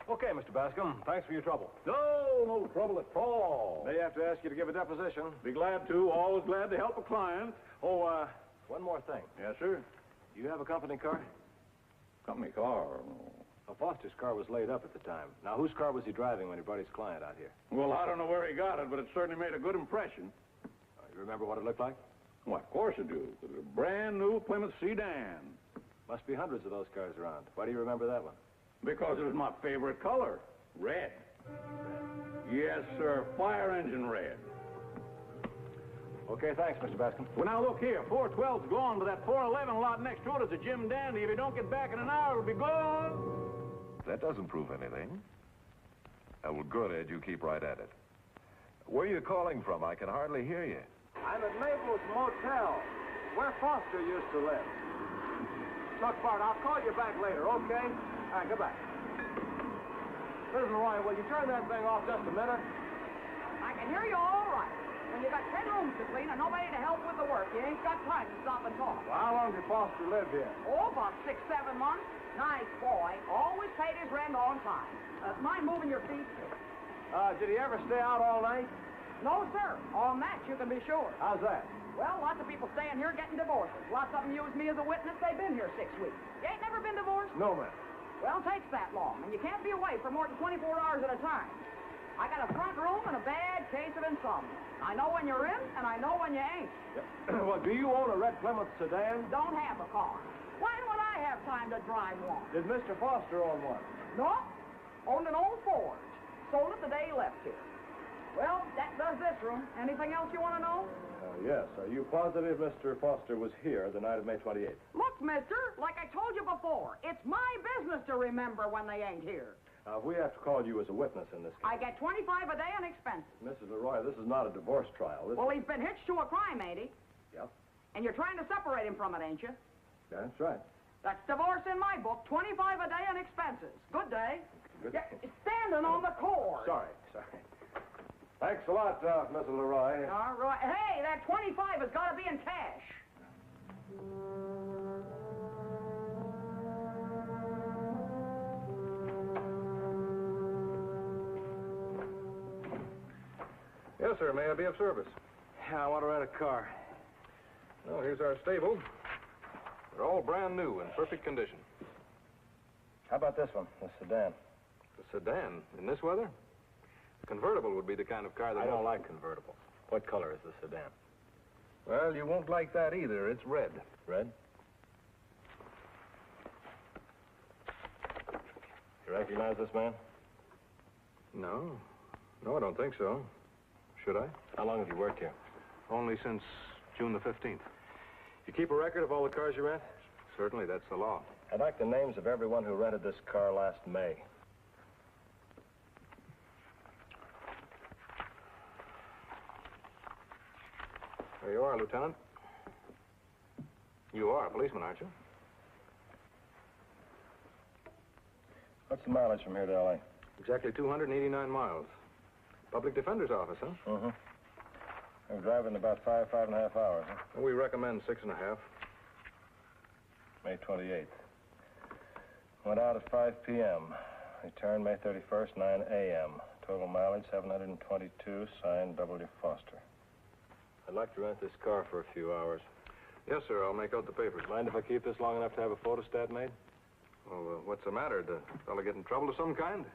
Okay, Mr. Bascom. Thanks for your trouble.
No trouble at all.
May have to ask you to give a deposition.
Be glad to. Always glad to help a client.
Oh, one more thing.
Yes, sir.
Do you have a company car?
Company car?
Well, Foster's car was laid up at the time. Now, whose car was he driving when he brought his client out here?
Well, I don't know where he got it, but it certainly made a good impression.
You remember what it looked like?
Well, of course I do. It was a brand new Plymouth sedan.
Must be hundreds of those cars around. Why do you remember that one?
Because it was my favorite color. Red. Yes, sir. Fire engine red.
Okay, thanks, Mr. Bascom.
Well, now, look here. 412's gone, but that 411 lot next to it is a Jim Dandy. If you don't get back in an hour, it'll be gone.
That doesn't prove anything. Well, good, Ed. You keep right at it. Where are you calling from? I can hardly hear you.
I'm at Maple's Motel, where Foster used to live. Look, Bart, I'll call you back later, okay? All right, goodbye. Listen, Roy, will you turn that thing off just a minute?
I can hear you all right. When you got 10 rooms to clean and nobody to help with the work, you ain't got time to stop and talk.
Well, how long did Foster live here?
Oh, about 6, 7 months. Nice boy. Always paid his rent on time. Mind moving your feet?
Did he ever stay out all night?
No, sir. On that, you can be sure.
How's that?
Well, lots of people staying here getting divorces. Lots of them use me as a witness. They've been here 6 weeks. You ain't never been divorced?
No, ma'am.
Well, it takes that long, and you can't be away for more than 24 hours at a time. I got a front room and a bad case of insomnia. I know when you're in, and I know when you ain't.
Well, do you own a red Plymouth sedan?
Don't have a car. Why would I have time to drive one?
Did Mr. Foster own one?
No. Owned an old Ford. Sold it the day he left here. Well, that does this room. Anything else you want to know?
Yes. Are you positive Mr. Foster was here the night of May 28th?
Look, mister, like I told you before, it's my business to remember when they ain't here.
We have to call you as a witness in this case.
I get $25 a day on expenses.
Mrs. Leroy, this is not a divorce trial.
Well, he's been hitched to a crime, ain't he?
Yep.
And you're trying to separate him from it, ain't you?
That's right.
That's divorce in my book. $25 a day on expenses. Good day.
Good.
Yeah, standing on the cord.
Sorry. Thanks a lot, Mrs. Leroy.
All right. Hey, that 25 has got to be in cash.
Yes, sir. May I be of service?
Yeah, I want to rent a car.
Well, here's our stable.
They're all brand new, in perfect condition.
How about this one, the sedan?
The sedan, in this weather? The convertible would be the kind of car that...
I don't like convertibles.
What color is the sedan?
Well, you won't like that either. It's red.
Red? You recognize this man? No. No, I don't think so. Should I?
How long have you worked here?
Only since June the 15th. You keep a record of all the cars you rent? Certainly, that's the law.
I'd like the names of everyone who rented this car last May.
There you are, Lieutenant. You are a policeman, aren't you?
What's the mileage from here to L.A.?
Exactly 289 miles. Public Defender's Office, huh?
Mm-hmm. I'm driving about 5.5 hours, huh?
Well, we recommend 6.5.
May 28th. Went out at 5 p.m. Returned May 31st, 9 a.m. Total mileage, 722, signed W. Foster.
I'd like to rent this car for a few hours. Yes, sir. I'll make out the papers. Mind if I keep this long enough to have a photostat made? Well, what's the matter? Did the fellow get in trouble of some kind?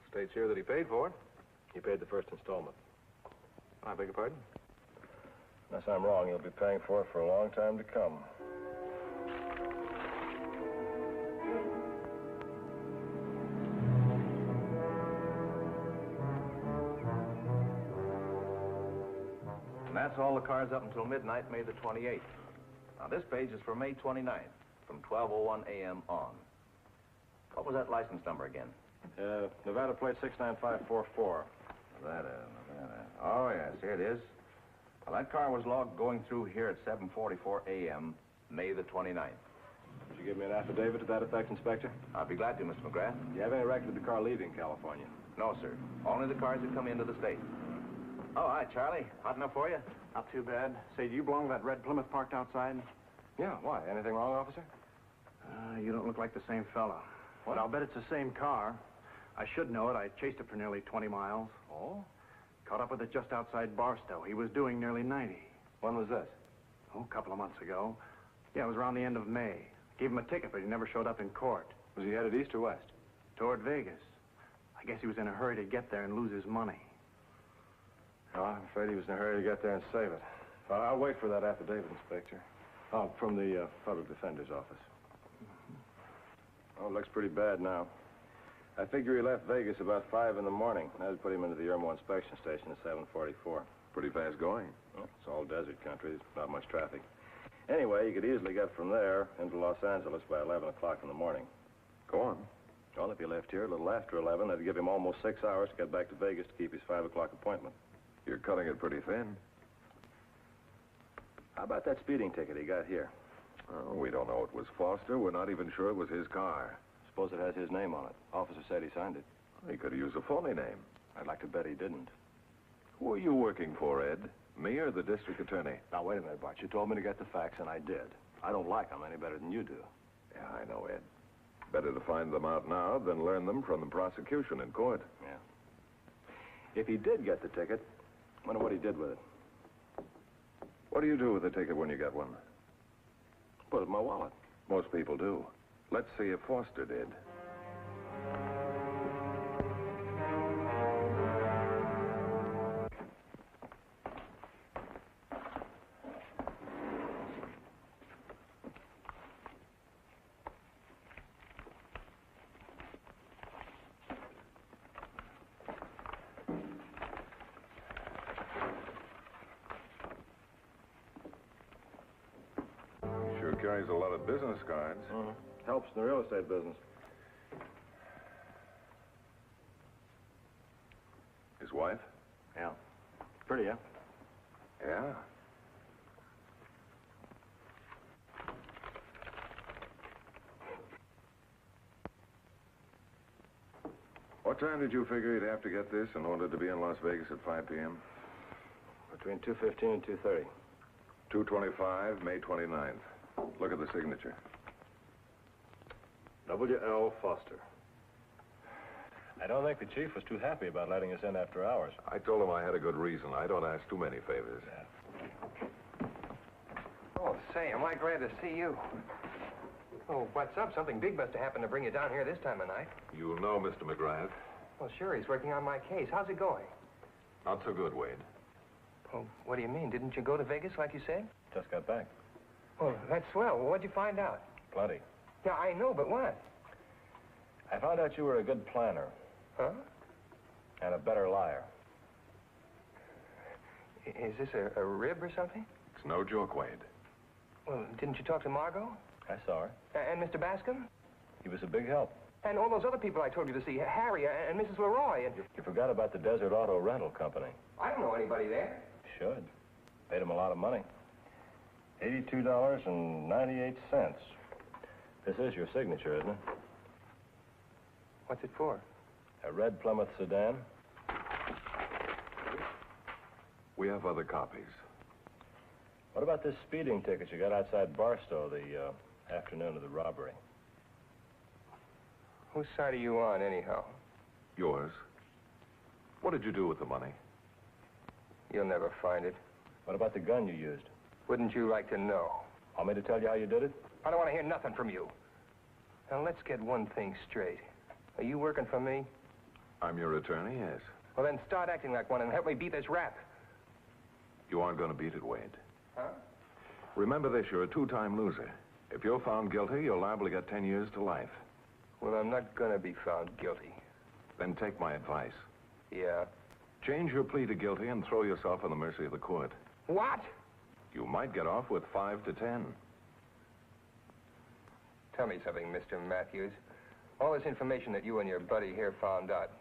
States here that he paid for it.
He paid the first installment.
I beg your pardon?
Unless I'm wrong, you'll be paying for it for a long time to come.
And that's all the cars up until midnight, May the 28th. Now, this page is for May 29th, from 12:01 a.m. on. What was that license number again?
Nevada plate 69544.
Nevada. Oh, yes, here it is. Well, that car was logged going through here at 7:44 a.m., May the 29th.
Would you give me an affidavit to that effect, Inspector?
I'll be glad to, Mr. McGrath.
Do you have any record of the car leaving California?
No, sir. Only the cars that come into the state. Oh, hi, Charlie. Hot enough for you?
Not too bad. Say, do you belong to that red Plymouth parked outside?
Yeah, why? Anything wrong, officer?
You don't look like the same fella. But I'll bet it's the same car. I should know it. I chased it for nearly 20 miles.
Oh?
Caught up with it just outside Barstow. He was doing nearly 90.
When was this?
Oh, a couple of months ago. Yeah, it was around the end of May. Gave him a ticket, but he never showed up in court.
Was he headed east or west?
Toward Vegas. I guess he was in a hurry to get there and lose his money.
Oh, I'm afraid he was in a hurry to get there and save it. I'll wait for that affidavit, Inspector. Oh, from the Public Defender's Office. Oh, it looks pretty bad now. I figure he left Vegas about 5 in the morning. That'd put him into the Irmo inspection station at 7:44.
Pretty fast going.
Well, it's all desert country. There's not much traffic. Anyway, you could easily get from there into Los Angeles by 11 o'clock in the morning.
Go on.
Well, if he left here a little after 11, that'd give him almost 6 hours to get back to Vegas to keep his 5 o'clock appointment.
You're cutting it pretty thin.
How about that speeding ticket he got here?
Oh, we don't know it was Foster. We're not even sure it was his car.
Suppose it has his name on it. Officer said he signed it.
He could have used a phony name.
I'd like to bet he didn't.
Who are you working for, Ed? Me or the district attorney?
Now, wait a minute, Bart. You told me to get the facts, and I did. I don't like them any better than you do.
Yeah, I know, Ed. Better to find them out now than learn them from the prosecution in court.
Yeah. If he did get the ticket, I wonder what he did with it.
What do you do with the ticket when you get one?
Put it in my wallet.
Most people do. Let's see if Foster did. Sure carries a lot of business cards.
Mm-hmm. Helps in the real estate business.
His wife?
Yeah. Pretty, yeah?
Yeah. What time did you figure you'd have to get this in order to be in Las Vegas at 5 p.m.?
Between 2:15 and 2:30.
2:25, May 29th. Look at the signature.
W.L. Foster. I don't think the chief was too happy about letting us in after hours.
I told him I had a good reason. I don't ask too many favors.
Yeah.
Oh, say, am I glad to see you.
Oh, what's up? Something big must have happened to bring you down here this time of night.
You'll know Mr. McGrath.
Well, sure, he's working on my case. How's it going?
Not so good, Wade.
Well, what do you mean? Didn't you go to Vegas like you said?
Just got back.
Well, that's swell. Well, what'd you find out?
Plenty.
Yeah, I know, but what?
I found out you were a good planner.
Huh?
And a better liar.
Is this a rib or something?
It's no joke, Wade.
Well, didn't you talk to Margot?
I saw her.
And Mr. Bascom?
He was a big help.
And all those other people I told you to see, Harry and Mrs. Leroy and...
You forgot about the Desert Auto Rental Company.
I don't know anybody there.
Should. Paid him a lot of money. $82.98. This is your signature, isn't it?
What's it for?
A red Plymouth sedan.
We have other copies.
What about this speeding ticket you got outside Barstow the afternoon of the robbery?
Whose side are you on, anyhow?
Yours. What did you do with the money?
You'll never find it.
What about the gun you used?
Wouldn't you like to know?
Want me to tell you how you did it?
I don't want to hear nothing from you. Now, let's get one thing straight. Are you working for me?
I'm your attorney, yes.
Well, then start acting like one and help me beat this rap.
You aren't going to beat it, Wade.
Huh?
Remember this, you're a two-time loser. If you're found guilty, you're liable to get 10 years to life.
Well, I'm not going to be found guilty.
Then take my advice.
Yeah?
Change your plea to guilty and throw yourself on the mercy of the court.
What?
You might get off with 5 to 10.
Tell me something, Mr. Matthews. All this information that you and your buddy here found out,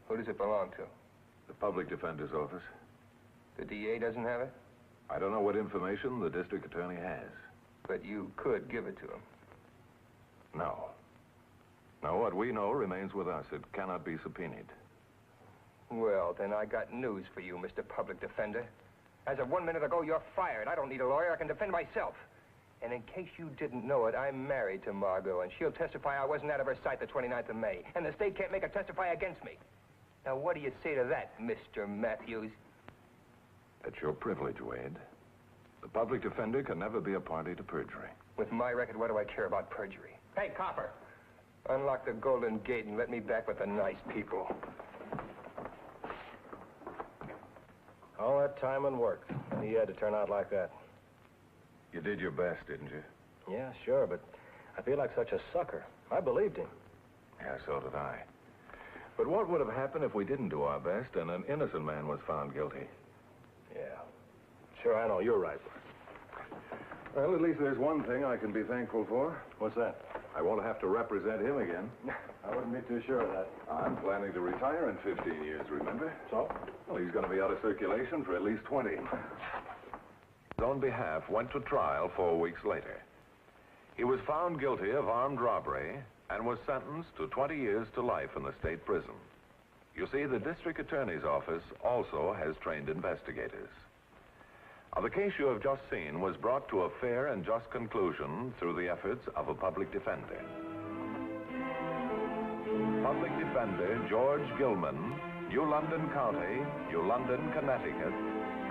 who does it belong to?
The public defender's office.
The DA doesn't have it?
I don't know what information the district attorney has.
But you could give it to him.
No. No, what we know remains with us. It cannot be subpoenaed.
Well, then I got news for you, Mr. Public Defender. As of 1 minute ago, you're fired. I don't need a lawyer. I can defend myself. And in case you didn't know it, I'm married to Margot, and she'll testify I wasn't out of her sight the 29th of May. And the state can't make her testify against me. Now, what do you say to that, Mr. Matthews?
That's your privilege, Wade. The public defender can never be a party to perjury.
With my record, what do I care about perjury? Hey, Copper, unlock the Golden Gate and let me back with the nice people.
All that time and work, and he had to turn out like that.
You did your best, didn't you?
Yeah, sure, but I feel like such a sucker. I believed him.
Yeah, so did I. But what would have happened if we didn't do our best and an innocent man was found guilty?
Yeah. Sure, I know. You're right.
Well, at least there's one thing I can be thankful for.
What's that?
I won't have to represent him again.
I wouldn't be too sure of that.
I'm planning to retire in 15 years, remember?
So?
Well, he's going to be out of circulation for at least 20. His own behalf went to trial 4 weeks later. He was found guilty of armed robbery and was sentenced to 20 years to life in the state prison. You see, the district attorney's office also has trained investigators. Now, the case you have just seen was brought to a fair and just conclusion through the efforts of a public defender. Public Defender George Gilman, New London County, New London, Connecticut,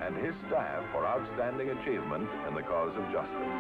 and his staff for outstanding achievement in the cause of justice.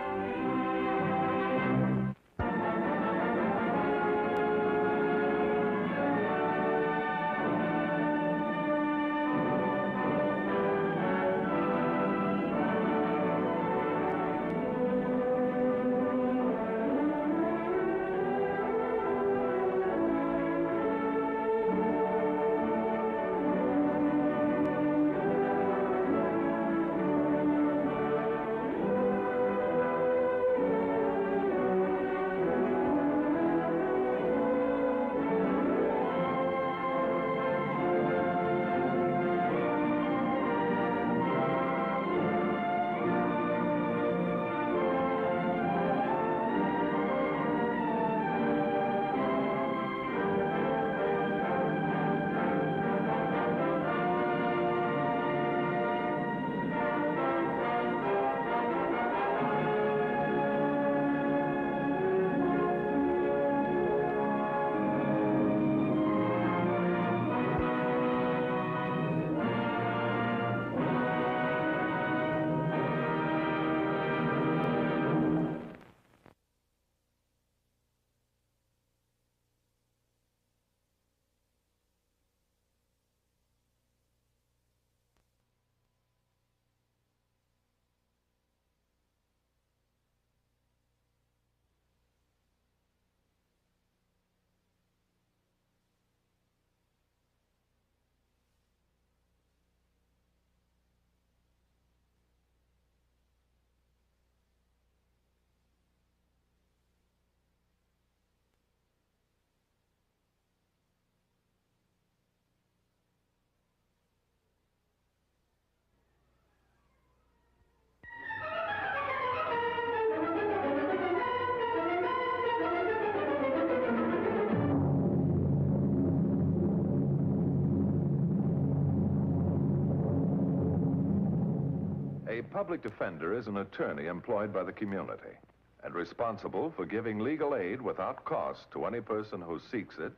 A public defender is an attorney employed by the community and responsible for giving legal aid without cost to any person who seeks it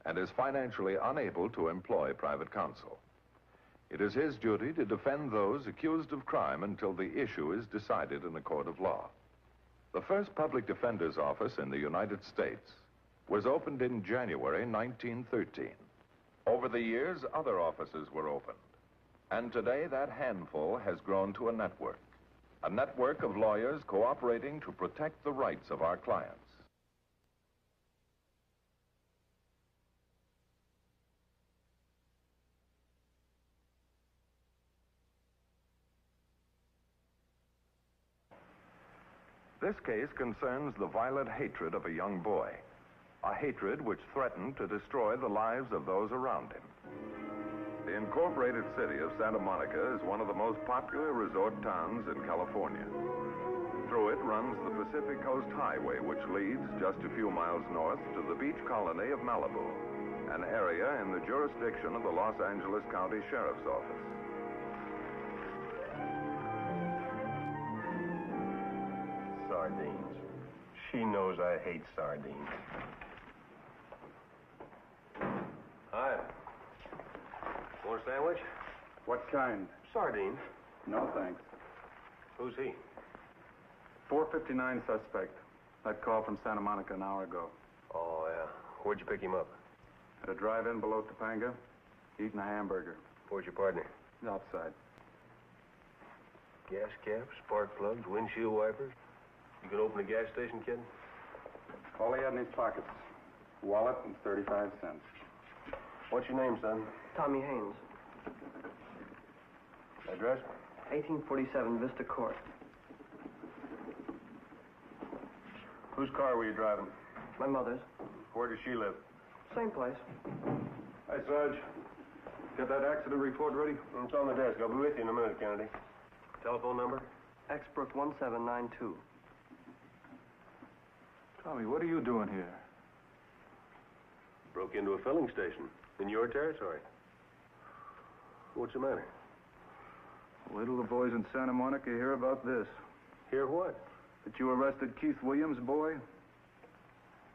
and is financially unable to employ private counsel. It is his duty to defend those accused of crime until the issue is decided in a court of law. The first public defender's office in the United States was opened in January 1913. Over the years, other offices were opened. And today, that handful has grown to a network of lawyers cooperating to protect the rights of our clients. This case concerns the violent hatred of a young boy, a hatred which threatened to destroy the lives of those around him. The incorporated city of Santa Monica is one of the most popular resort towns in California. Through it runs the Pacific Coast Highway, which leads just a few miles north to the beach colony of Malibu, an area in the jurisdiction of the Los Angeles County Sheriff's Office.
Sardines. She knows I hate sardines. Hi. Want a sandwich?
What kind?
Sardines.
No, thanks.
Who's he?
459 suspect. That call from Santa Monica an hour ago.
Oh, yeah. Where'd you pick him up?
At a drive-in below Topanga, eating a hamburger.
Where's your partner?
Outside.
Gas caps, spark plugs, windshield wipers. You can open a gas station, kid?
All he had in his pockets. Wallet and 35 cents.
What's your name, son?
Tommy Haynes,
Address?
1847 Vista Court.
Whose car were you driving?
My mother's.
Where does she live?
Same place.
Hi, Sarge.
Get that accident report ready?
It's on the desk. I'll be with you in a minute, Kennedy. Telephone number?
Exbrook 1792.
Tommy, what are you doing here?
Broke into a filling station in your territory. What's the matter?
Wait till the boys in Santa Monica hear about this.
Hear what?
That you arrested Keith Williams, boy?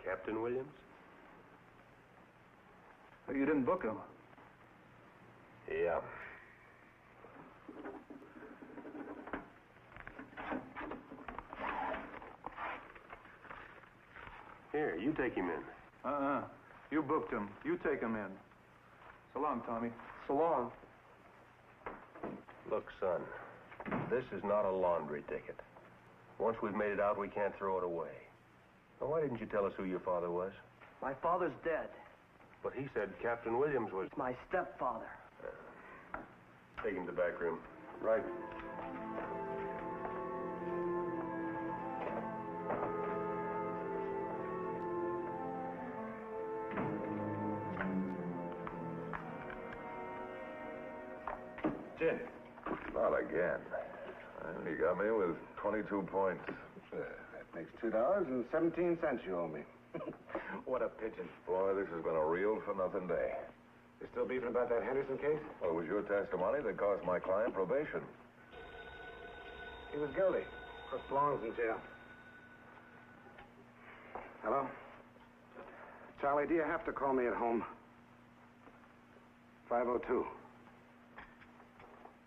Captain Williams?
Oh, you didn't book him.
Yeah. Here, you take him in.
You booked him. You take him in. So long, Tommy.
So long.
Look, son, this is not a laundry ticket. Once we've made it out, we can't throw it away. Now, why didn't you tell us who your father was?
My father's dead.
But he said Captain Williams was...
My stepfather.
Take him to the back room. Right.
Gin.
Not again. And you got me with 22 points.
That makes $2.17 you owe me. What a pigeon.
Boy, this has been a real-for-nothing day.
You still beefing about that Henderson case?
Well, it was your testimony that cost my client probation.
He was guilty. Crooks belongs in jail. Hello? Charlie, do you have to call me at home? 502.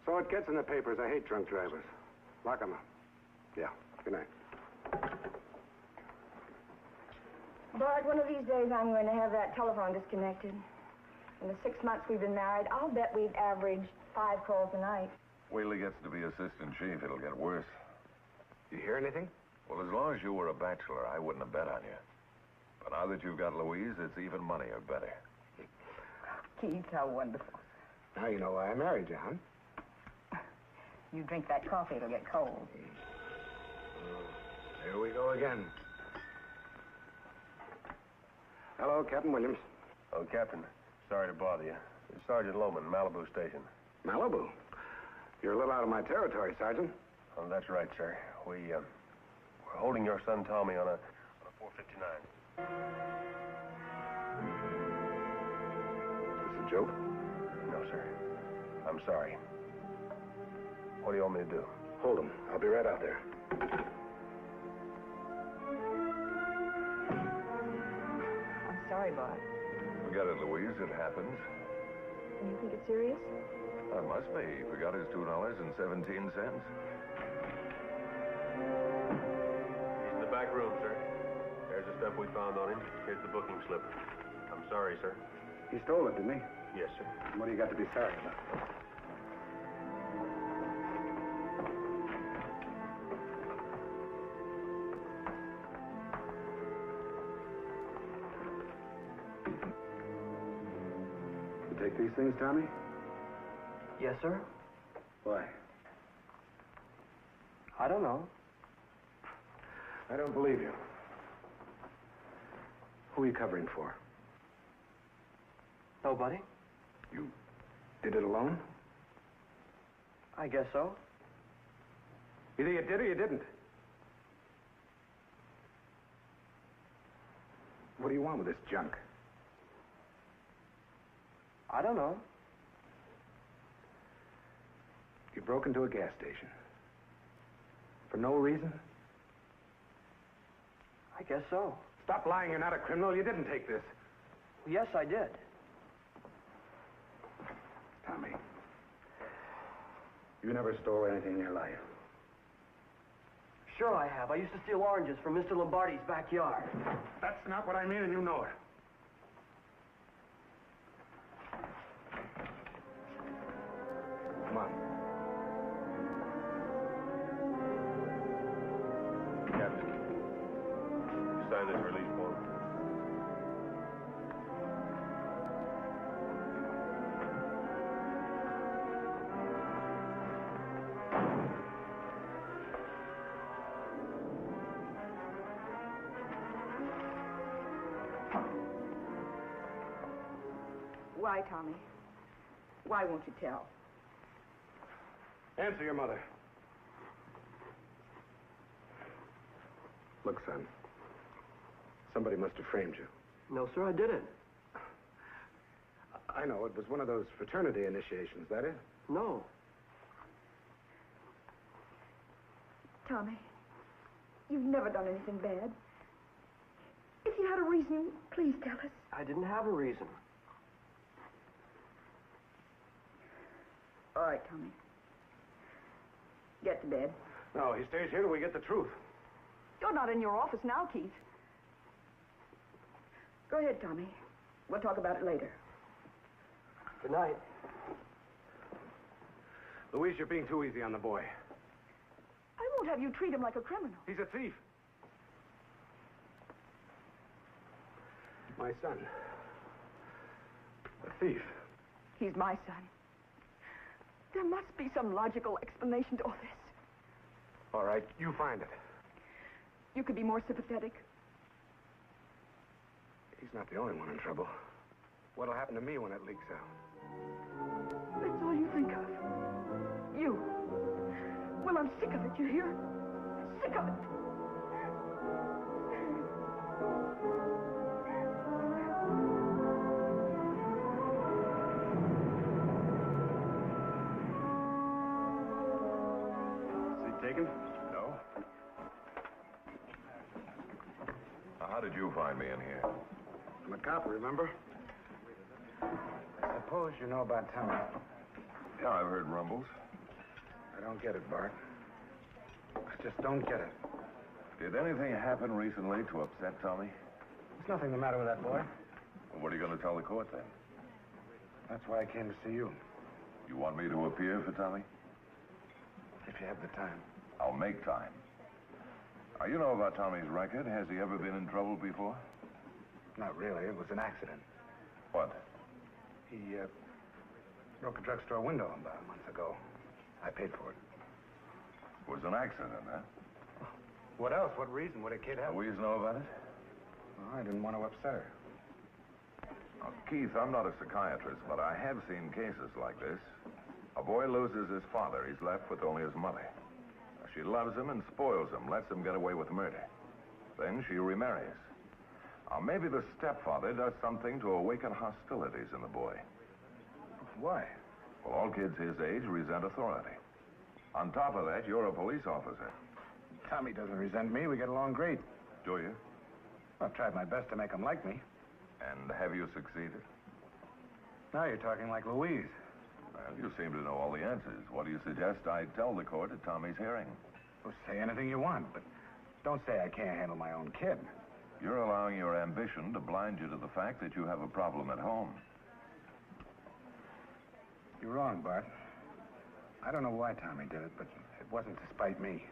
So it gets in the papers. I hate drunk drivers. Lock 'em up. Yeah. Good night.
Bart, one of these days I'm going to have that telephone disconnected. In the 6 months we've been married, I'll bet we've averaged 5 calls a night.
Wait till he gets to be assistant chief, it'll get worse.
You hear anything?
Well, as long as you were a bachelor, I wouldn't have bet on you. But now that you've got Louise, it's even money or better.
Keith, how wonderful.
Now you know why I married you, huh?
You drink that coffee, it'll get cold.
Here we go again. Hello, Captain Williams.
Oh, Captain. Sorry to bother you. It's Sergeant Lohman, Malibu Station.
Malibu? You're a little out of my territory, Sergeant.
Oh, that's right, sir. We're holding your son Tommy on a 459.
Is this a joke?
No, sir. I'm sorry. What do you want me to do?
Hold him. I'll be right out there.
I'm sorry, Bart.
Forget it, Louise. It happens.
You think it's serious?
It must be. He forgot his $2.17.
He's in the back room, sir. There's the stuff we found on him. Here's the booking slip. I'm sorry, sir.
He stole it, didn't he?
Yes, sir.
What do you got to be sorry about? You take these things, Tommy?
Yes, sir.
Why?
I don't know.
I don't believe you. Who are you covering for?
Nobody?
You did it alone?
I guess so.
Either you did or you didn't. What do you want with this junk?
I don't know.
You broke into a gas station. For no reason?
I guess so.
Stop lying. You're not a criminal. You didn't take this.
Yes, I did.
Tommy, you never stole anything in your life.
Sure I have. I used to steal oranges from Mr. Lombardi's backyard.
That's not what I mean, and you know it. Come on.
Captain, sign this release form.
Why, Tommy? Why won't you tell?
Answer your mother. Look, son. Somebody must have framed you.
No, sir, I didn't.
I know. It was one of those fraternity initiations, that it?
No.
Tommy, you've never done anything bad. If you had a reason, please tell us.
I didn't have a reason.
All right, Tommy. Get to bed.
No, he stays here till we get the truth.
You're not in your office now, Keith. Go ahead, Tommy. We'll talk about it later.
Good night.
Louise, you're being too easy on the boy.
I won't have you treat him like a criminal.
He's a thief. My son. A thief.
He's my son. There must be some logical explanation to all this.
All right, you find it.
You could be more sympathetic.
He's not the only one in trouble. What'll happen to me when it leaks out?
That's all you think of. You. Well, I'm sick of it, you hear? Sick of it.
Taken?
No. How did you find me in here?
I'm a cop, remember? I suppose you know about Tommy.
Yeah, I've heard rumbles.
I don't get it, Bart. I just don't get it.
Did anything happen recently to upset Tommy?
There's nothing the matter with that boy.
Well, what are you going to tell the court then?
That's why I came to see you.
You want me to appear for Tommy?
If you have the time.
I'll make time. You know about Tommy's record. Has he ever been in trouble before?
Not really. It was an accident.
What?
He broke a drugstore window about a month ago. I paid for it.
It was an accident, huh?
What else? What reason would a kid have?
Louise know about it?
Well, I didn't want to upset her.
Now, Keith, I'm not a psychiatrist, but I have seen cases like this. A boy loses his father. He's left with only his mother. She loves him and spoils him, lets him get away with murder. Then she remarries. Now, maybe the stepfather does something to awaken hostilities in the boy.
Why?
Well, all kids his age resent authority. On top of that, you're a police officer.
Tommy doesn't resent me. We get along great.
Do you?
I've tried my best to make him like me.
And have you succeeded?
Now you're talking like Louise.
Well, you seem to know all the answers. What do you suggest I tell the court at Tommy's hearing?
Well, say anything you want, but don't say I can't handle my own kid.
You're allowing your ambition to blind you to the fact that you have a problem at home.
You're wrong, Bart. I don't know why Tommy did it, but it wasn't to spite me.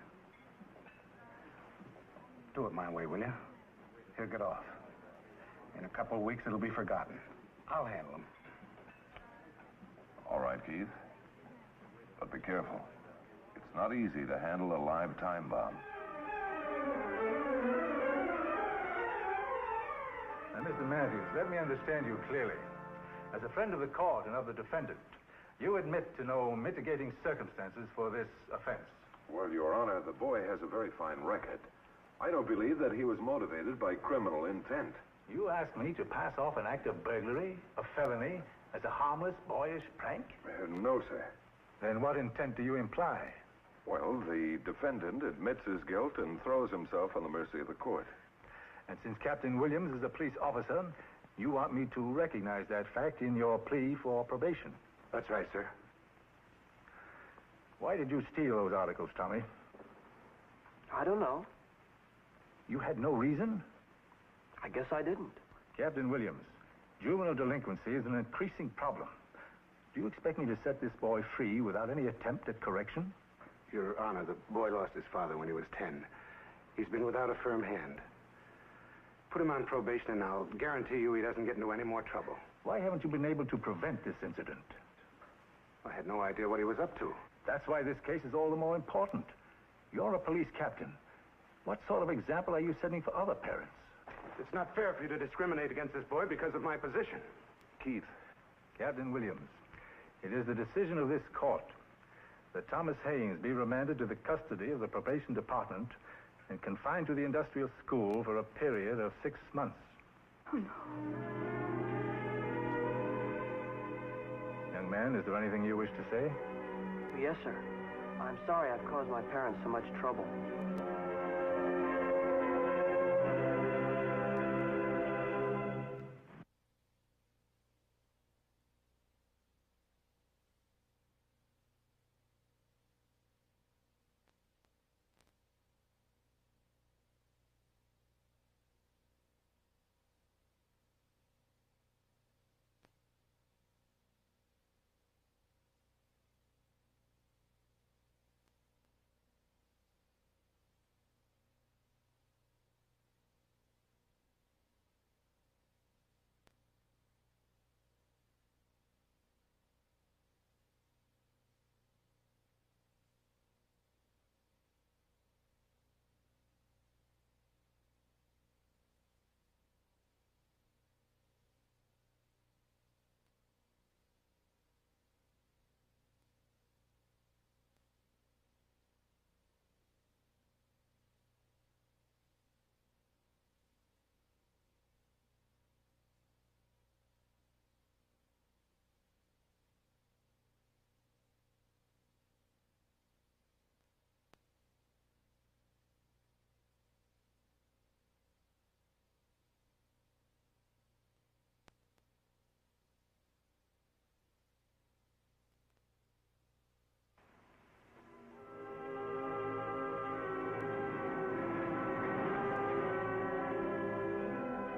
Do it my way, will you? He'll get off. In a couple of weeks, it'll be forgotten. I'll handle him.
All right, Keith. But be careful. It's not easy to handle a live time bomb.
Now, Mr. Matthews, let me understand you clearly. As a friend of the court and of the defendant, you admit to no mitigating circumstances for this offense.
Well, Your Honor, the boy has a very fine record. I don't believe that he was motivated by criminal intent.
You ask me to pass off an act of burglary, a felony, as a harmless, boyish prank?
No, sir.
Then what intent do you imply?
Well, the defendant admits his guilt and throws himself on the mercy of the court.
And since Captain Williams is a police officer, you want me to recognize that fact in your plea for probation.
That's right, sir.
Why did you steal those articles, Tommy?
I don't know.
You had no reason?
I guess I didn't.
Captain Williams, juvenile delinquency is an increasing problem. Do you expect me to set this boy free without any attempt at correction?
Your Honor, the boy lost his father when he was 10. He's been without a firm hand. Put him on probation, and I'll guarantee you he doesn't get into any more trouble.
Why haven't you been able to prevent this incident?
I had no idea what he was up to.
That's why this case is all the more important. You're a police captain. What sort of example are you setting for other parents?
It's not fair for you to discriminate against this boy because of my position.
Keith. Captain Williams, it is the decision of this court that Thomas Haynes be remanded to the custody of the probation department and confined to the industrial school for a period of 6 months.
Oh, no.
Young man, is there anything you wish to say?
Yes, sir. I'm sorry I've caused my parents so much trouble.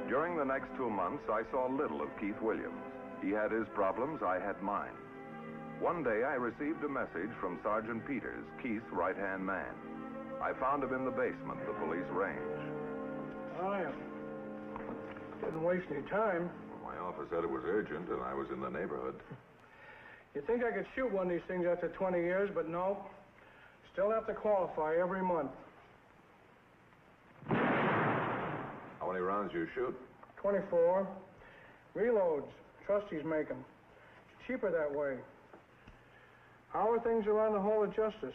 During the next 2 months, I saw little of Keith Williams. He had his problems, I had mine. One day, I received a message from Sergeant Peters, Keith's right-hand man. I found him in the basement, the police range.
I didn't waste any time.
My office said it was urgent, and I was in the neighborhood.
You'd think I could shoot one of these things after 20 years, but no. Still have to qualify every month.
How many rounds you shoot?
24. Reloads. Trustees make them. It's cheaper that way. How are things around the Hall of Justice?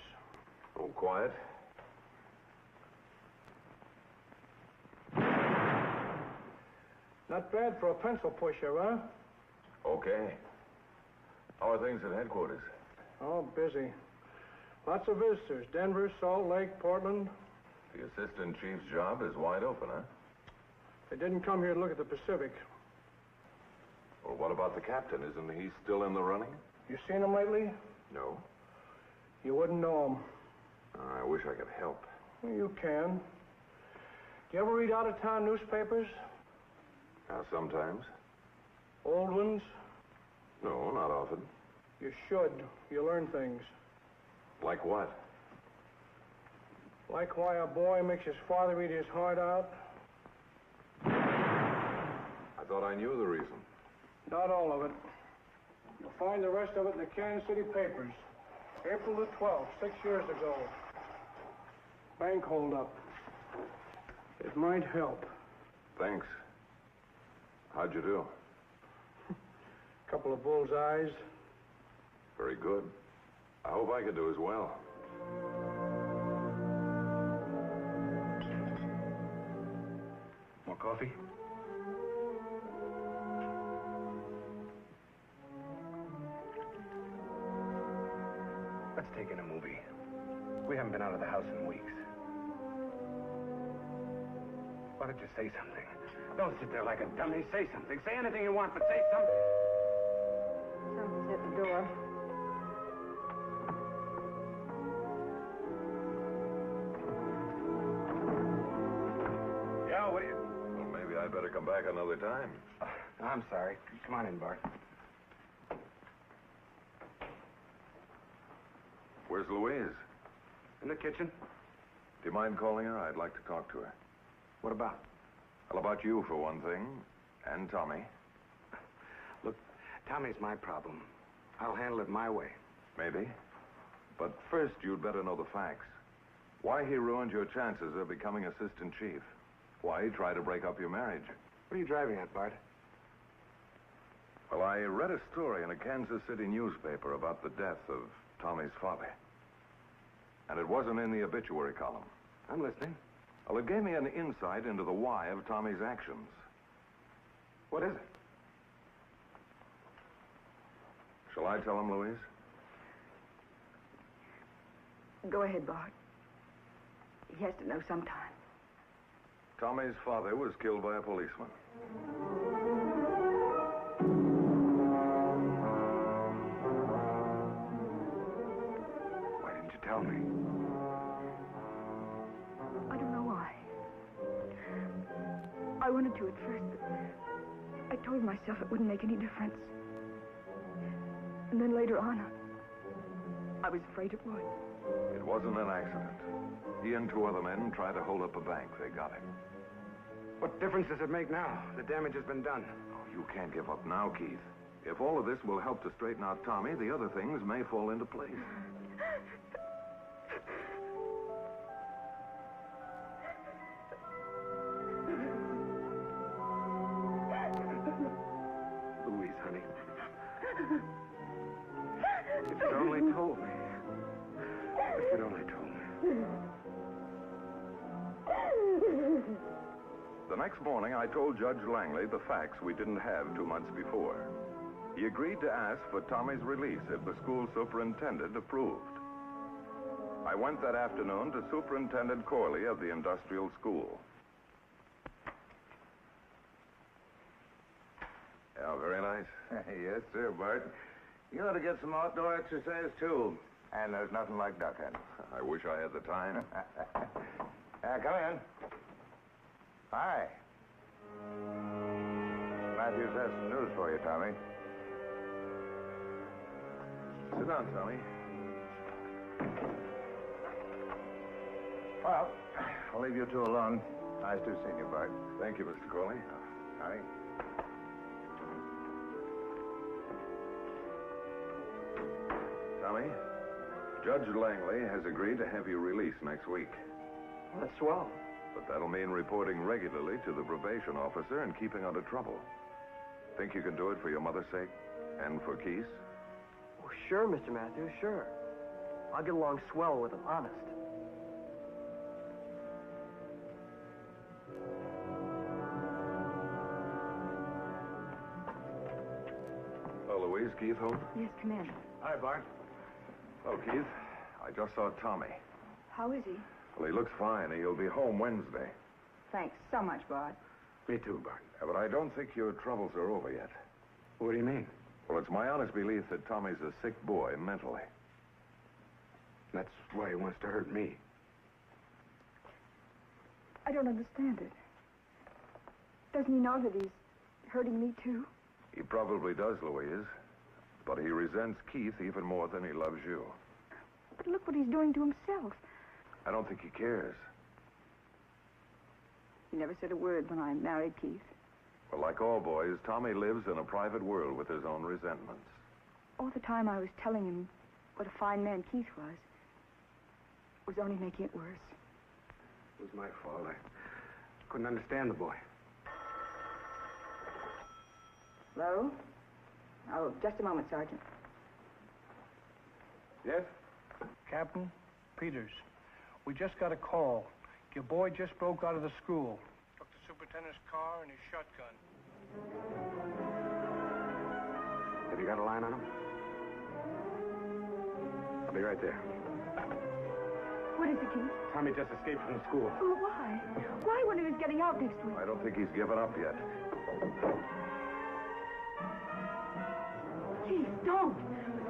Oh, quiet.
Not bad for a pencil pusher, huh?
Okay. How are things at headquarters?
Oh, busy. Lots of visitors. Denver, Salt Lake, Portland.
The assistant chief's job is wide open, huh?
They didn't come here to look at the Pacific.
Well, what about the captain? Isn't he still in the running?
You seen him lately?
No.
You wouldn't know him.
I wish I could help.
Well, you can. Do you ever read out-of-town newspapers?
Sometimes.
Old ones?
No, not often.
You should. You learn things.
Like what?
Like why a boy makes his father eat his heart out?
I thought I knew the reason.
Not all of it. You'll find the rest of it in the Kansas City papers. April the 12th, 6 years ago. Bank holdup. It might help.
Thanks. How'd you do?
Couple of bullseyes.
Very good. I hope I could do as well.
More coffee? Let's take in a movie. We haven't been out of the house in weeks. Why don't you say something? Don't sit there like a dummy. Say something. Say anything you want, but say something.
Somebody's at the door.
Yeah, what do you...
Well, maybe I better come back another time.
I'm sorry. Come on in, Bart.
Where's Louise?
In the kitchen.
Do you mind calling her? I'd like to talk to her.
What about?
Well, about you, for one thing, and Tommy.
Look, Tommy's my problem. I'll handle it my way.
Maybe. But first, you'd better know the facts. Why he ruined your chances of becoming assistant chief. Why he tried to break up your marriage.
What are you driving at, Bart?
Well, I read a story in a Kansas City newspaper about the death of Tommy's father. And it wasn't in the obituary column.
I'm listening.
Well, it gave me an insight into the why of Tommy's actions.
What is it?
Shall I tell him, Louise?
Go ahead, Bart. He has to know sometime.
Tommy's father was killed by a policeman.
Why didn't you tell me?
I don't know why. I wanted to at first, but I told myself it wouldn't make any difference. And then later on, I was afraid it would.
It wasn't an accident. He and two other men tried to hold up a bank. They got him.
What difference does it make now? The damage has been done.
Oh, you can't give up now, Keith. If all of this will help to straighten out Tommy, the other things may fall into place.
Louise, honey. If you'd only told me. If you'd only told me.
The next morning, I told Judge Langley the facts we didn't have 2 months before. He agreed to ask for Tommy's release if the school superintendent approved. I went that afternoon to Superintendent Corley of the industrial school. Yeah, very nice.
Yes, sir, Bart. You ought to get some outdoor exercise, too. And there's nothing like duck hunting.
I wish I had the time.
Come in. Hi. Matthews has some news for you, Tommy.
Sit down, Tommy.
Well, I'll leave you two alone. Nice to see you, Bart.
Thank you, Mr. Corley.
Honey.
Tommy, Judge Langley has agreed to have you released next week.
That's swell.
But that'll mean reporting regularly to the probation officer and keeping out of trouble. Think you can do it for your mother's sake and for Keith's?
Oh, sure, Mr. Matthews, sure. I'll get along swell with him, honest.
Oh, Louise, Keith home?
Yes, come in.
Hi, Bart.
Oh, Keith, I just saw Tommy.
How is he?
Well, he looks fine. He'll be home Wednesday.
Thanks so much, Bart.
Me too, Bart.
Yeah, but I don't think your troubles are over yet.
What do you mean?
Well, it's my honest belief that Tommy's a sick boy mentally.
That's why he wants to hurt me.
I don't understand it. Doesn't he know that he's hurting me, too?
He probably does, Louise. But he resents Keith even more than he loves you.
But look what he's doing to himself.
I don't think he cares.
He never said a word when I married Keith.
Well, like all boys, Tommy lives in a private world with his own resentments.
All the time I was telling him what a fine man Keith was only making it worse.
It was my fault. I couldn't understand the boy.
Hello? Oh, just a moment, Sergeant.
Yes?
Captain Peters, we just got a call. Your boy just broke out of the school. Took the superintendent's car and his shotgun.
Have you got a line on him? I'll be right there.
What is it, Keith?
Tommy just escaped from the school.
Oh, why? Why when he was getting out next week?
I don't think he's given up yet.
Keith, don't.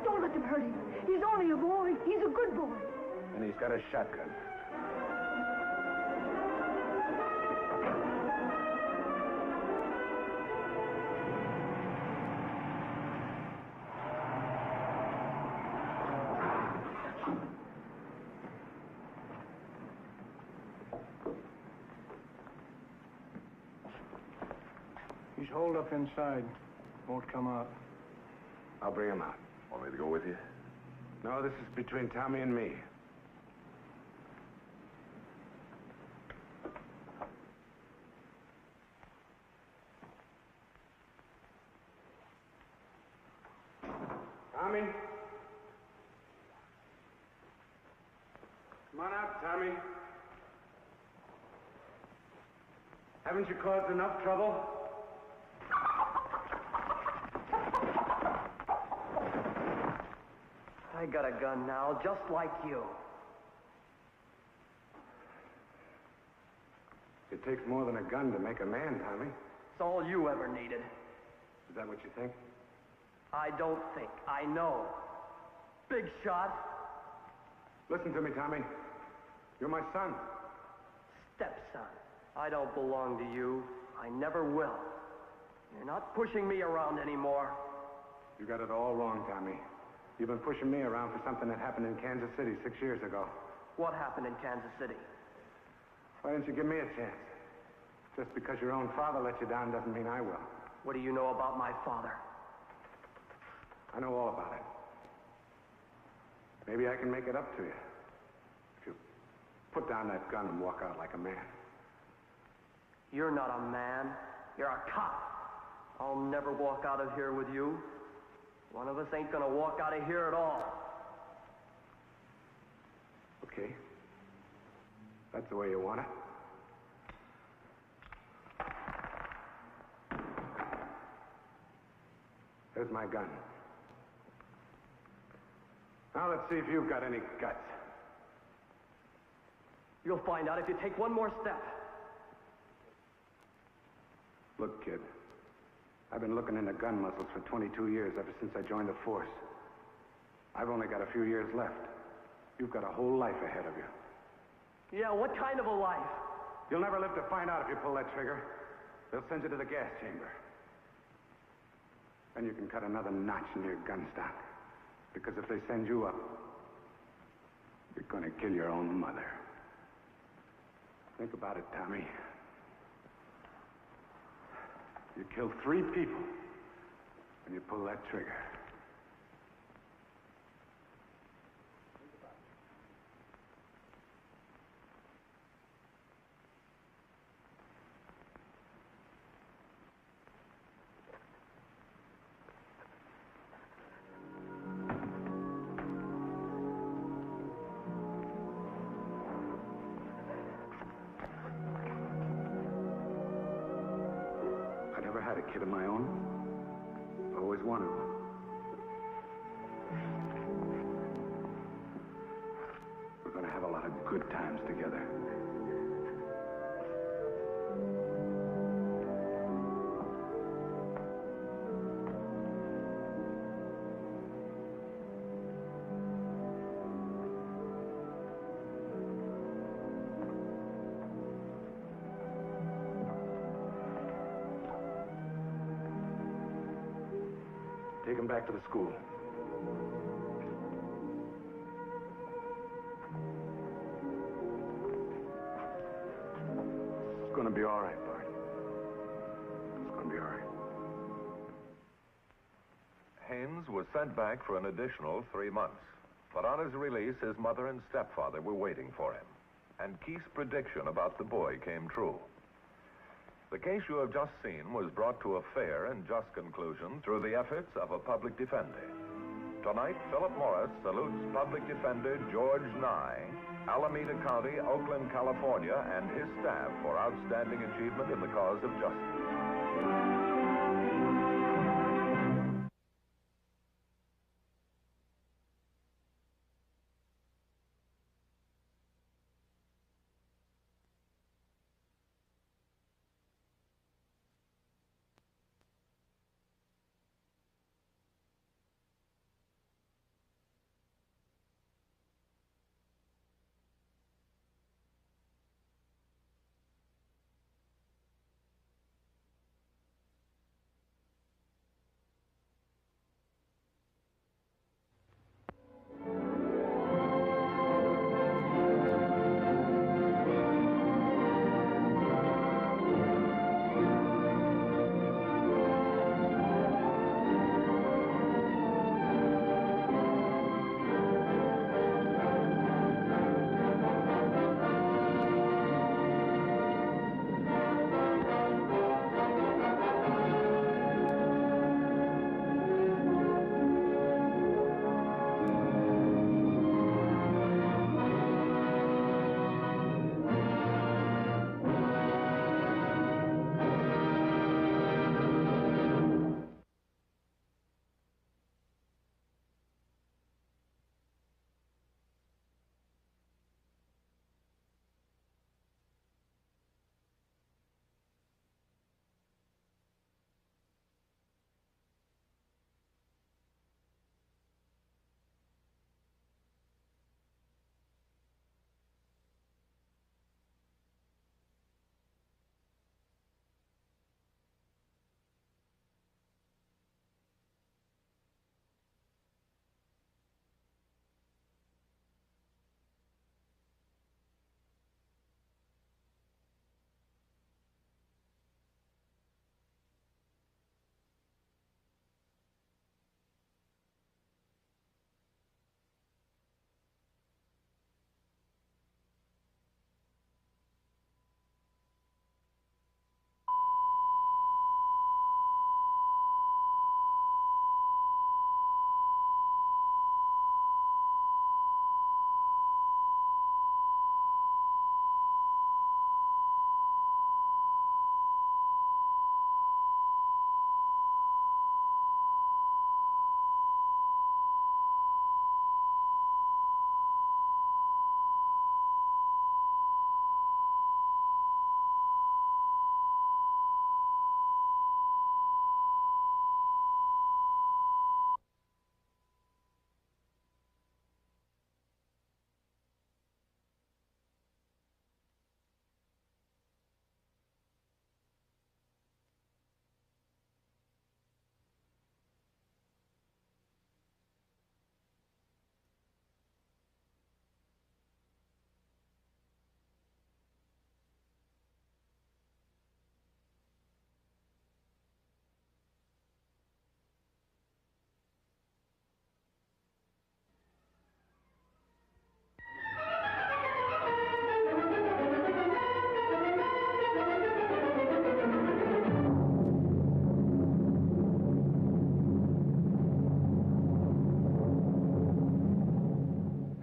Don't let them hurt him. He's only a boy. He's a good boy.
And he's got a shotgun.
He's holed up inside. Won't come out.
I'll bring him out.
Want me to go with you?
No, this is between Tommy and me. Tommy? Come on out, Tommy. Haven't you caused enough trouble?
I got a gun now, just like you.
It takes more than a gun to make a man, Tommy.
It's all you ever needed.
Is that what you think?
I don't think. I know. Big shot.
Listen to me, Tommy. You're my son.
Stepson. I don't belong to you. I never will. You're not pushing me around anymore.
You got it all wrong, Tommy. You've been pushing me around for something that happened in Kansas City 6 years ago.
What happened in Kansas City?
Why didn't you give me a chance? Just because your own father let you down doesn't mean I will.
What do you know about my father?
I know all about it. Maybe I can make it up to you. If you put down that gun and walk out like a man.
You're not a man. You're a cop. I'll never walk out of here with you. One of us ain't gonna walk out of here at all.
Okay. That's the way you want it. There's my gun. Now let's see if you've got any guts.
You'll find out if you take one more step.
Look, kid. I've been looking into gun muzzles for 22 years, ever since I joined the force. I've only got a few years left. You've got a whole life ahead of you.
Yeah, what kind of a life?
You'll never live to find out if you pull that trigger. They'll send you to the gas chamber. Then you can cut another notch in your gun stock. Because if they send you up, you're gonna kill your own mother. Think about it, Tommy. You kill 3 people when you pull that trigger. Had a kid of my own. Always wanted one.
good times together. Take him back to the school. It's gonna be all right, Bart. It's gonna be all right.
Haynes was sent back for an additional 3 months. But on his release, his mother and stepfather were waiting for him. And Keith's prediction about the boy came true. The case you have just seen was brought to a fair and just conclusion through the efforts of a public defender. Tonight, Philip Morris salutes public defender George Nye, Alameda County, Oakland, California, and his staff for outstanding achievement in the cause of justice.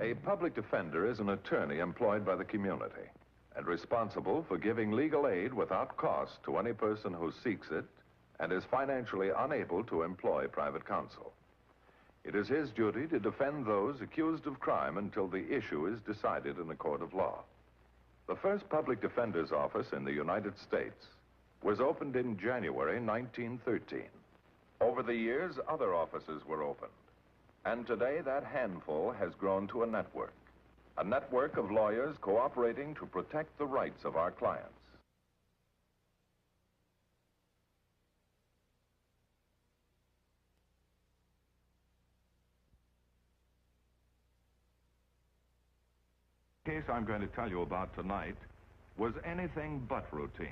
A public defender is an attorney employed by the community and responsible for giving legal aid without cost to any person who seeks it and is financially unable to employ private counsel. It is his duty to defend those accused of crime until the issue is decided in a court of law. The first public defender's office in the United States was opened in January 1913. Over the years, other offices were opened. And today, that handful has grown to a network of lawyers cooperating to protect the rights of our clients. The case I'm going to tell you about tonight was anything but routine.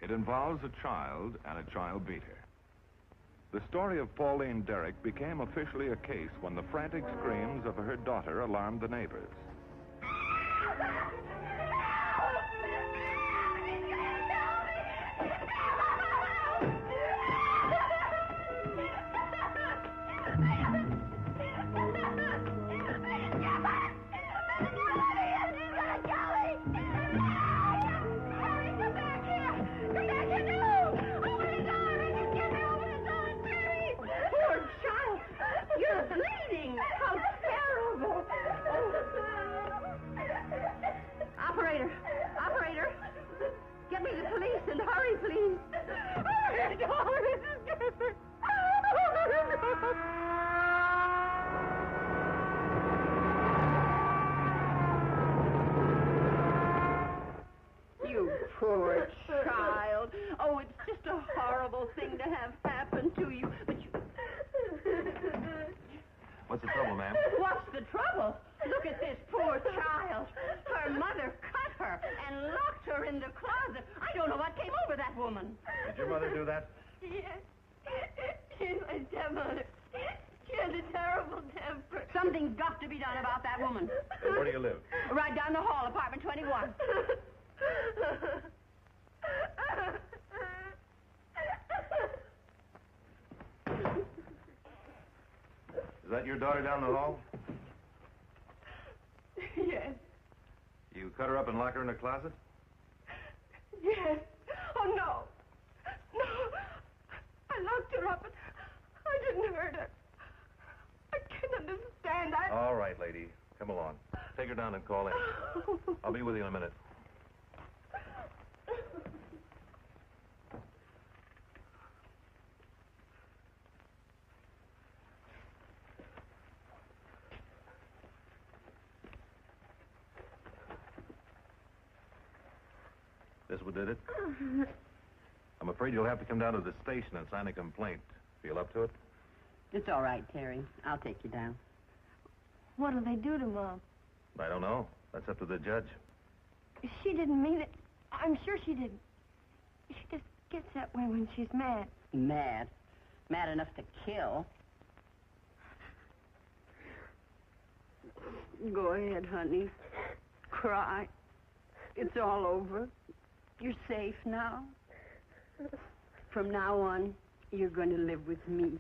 It involves a child and a child beater. The story of Pauline Derrick became officially a case when the frantic screams of her daughter alarmed the neighbors.
Operator, get me the police and hurry, please. You poor child. Oh, it's just a horrible thing to have happen to you. But you...
What's the trouble, ma'am?
What's the trouble? Look at this poor child. Her mother cut her and locked her in the closet. I don't know what came over that woman.
Did your mother do that?
Yes. She's my stepmother. She has a terrible temper. Something's got to be done about that woman.
Where do you live?
Right down the hall, apartment 21.
Is that your daughter down the hall?
Yes.
You cut her up and lock her in a closet?
Yes. Oh, no. No. I locked her up, but I didn't hurt her. I can't understand.
All right, lady. Come along. Take her down and call in. I'll be with you in a minute. This what did it? I'm afraid you'll have to come down to the station and sign a complaint. Feel up to it?
It's all right, Terry. I'll take you down.
What'll they do to Mom?
I don't know. That's up to the judge.
She didn't mean it. I'm sure she didn't. She just gets that way when she's mad.
Mad? Mad enough to kill? Go ahead, honey. Cry. It's all over. You're safe now. From now on, you're going to live with me.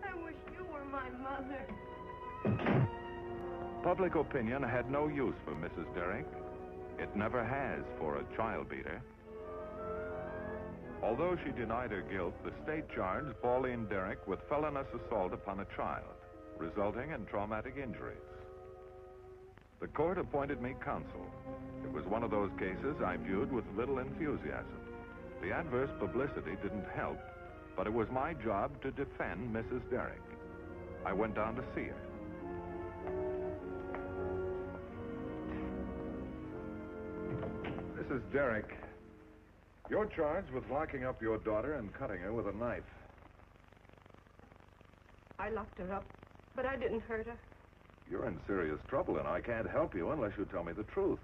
I wish you were my mother.
Public opinion had no use for Mrs. Derrick. It never has for a child beater. Although she denied her guilt, the state charged Pauline Derrick with felonious assault upon a child, resulting in traumatic injuries. The court appointed me counsel. It was one of those cases I viewed with little enthusiasm. The adverse publicity didn't help, but it was my job to defend Mrs. Derrick. I went down to see her. Mrs. Derrick, you're charged with locking up your daughter and cutting her with a knife.
I locked her up, but I didn't hurt her.
You're in serious trouble, and I can't help you unless you tell me the truth.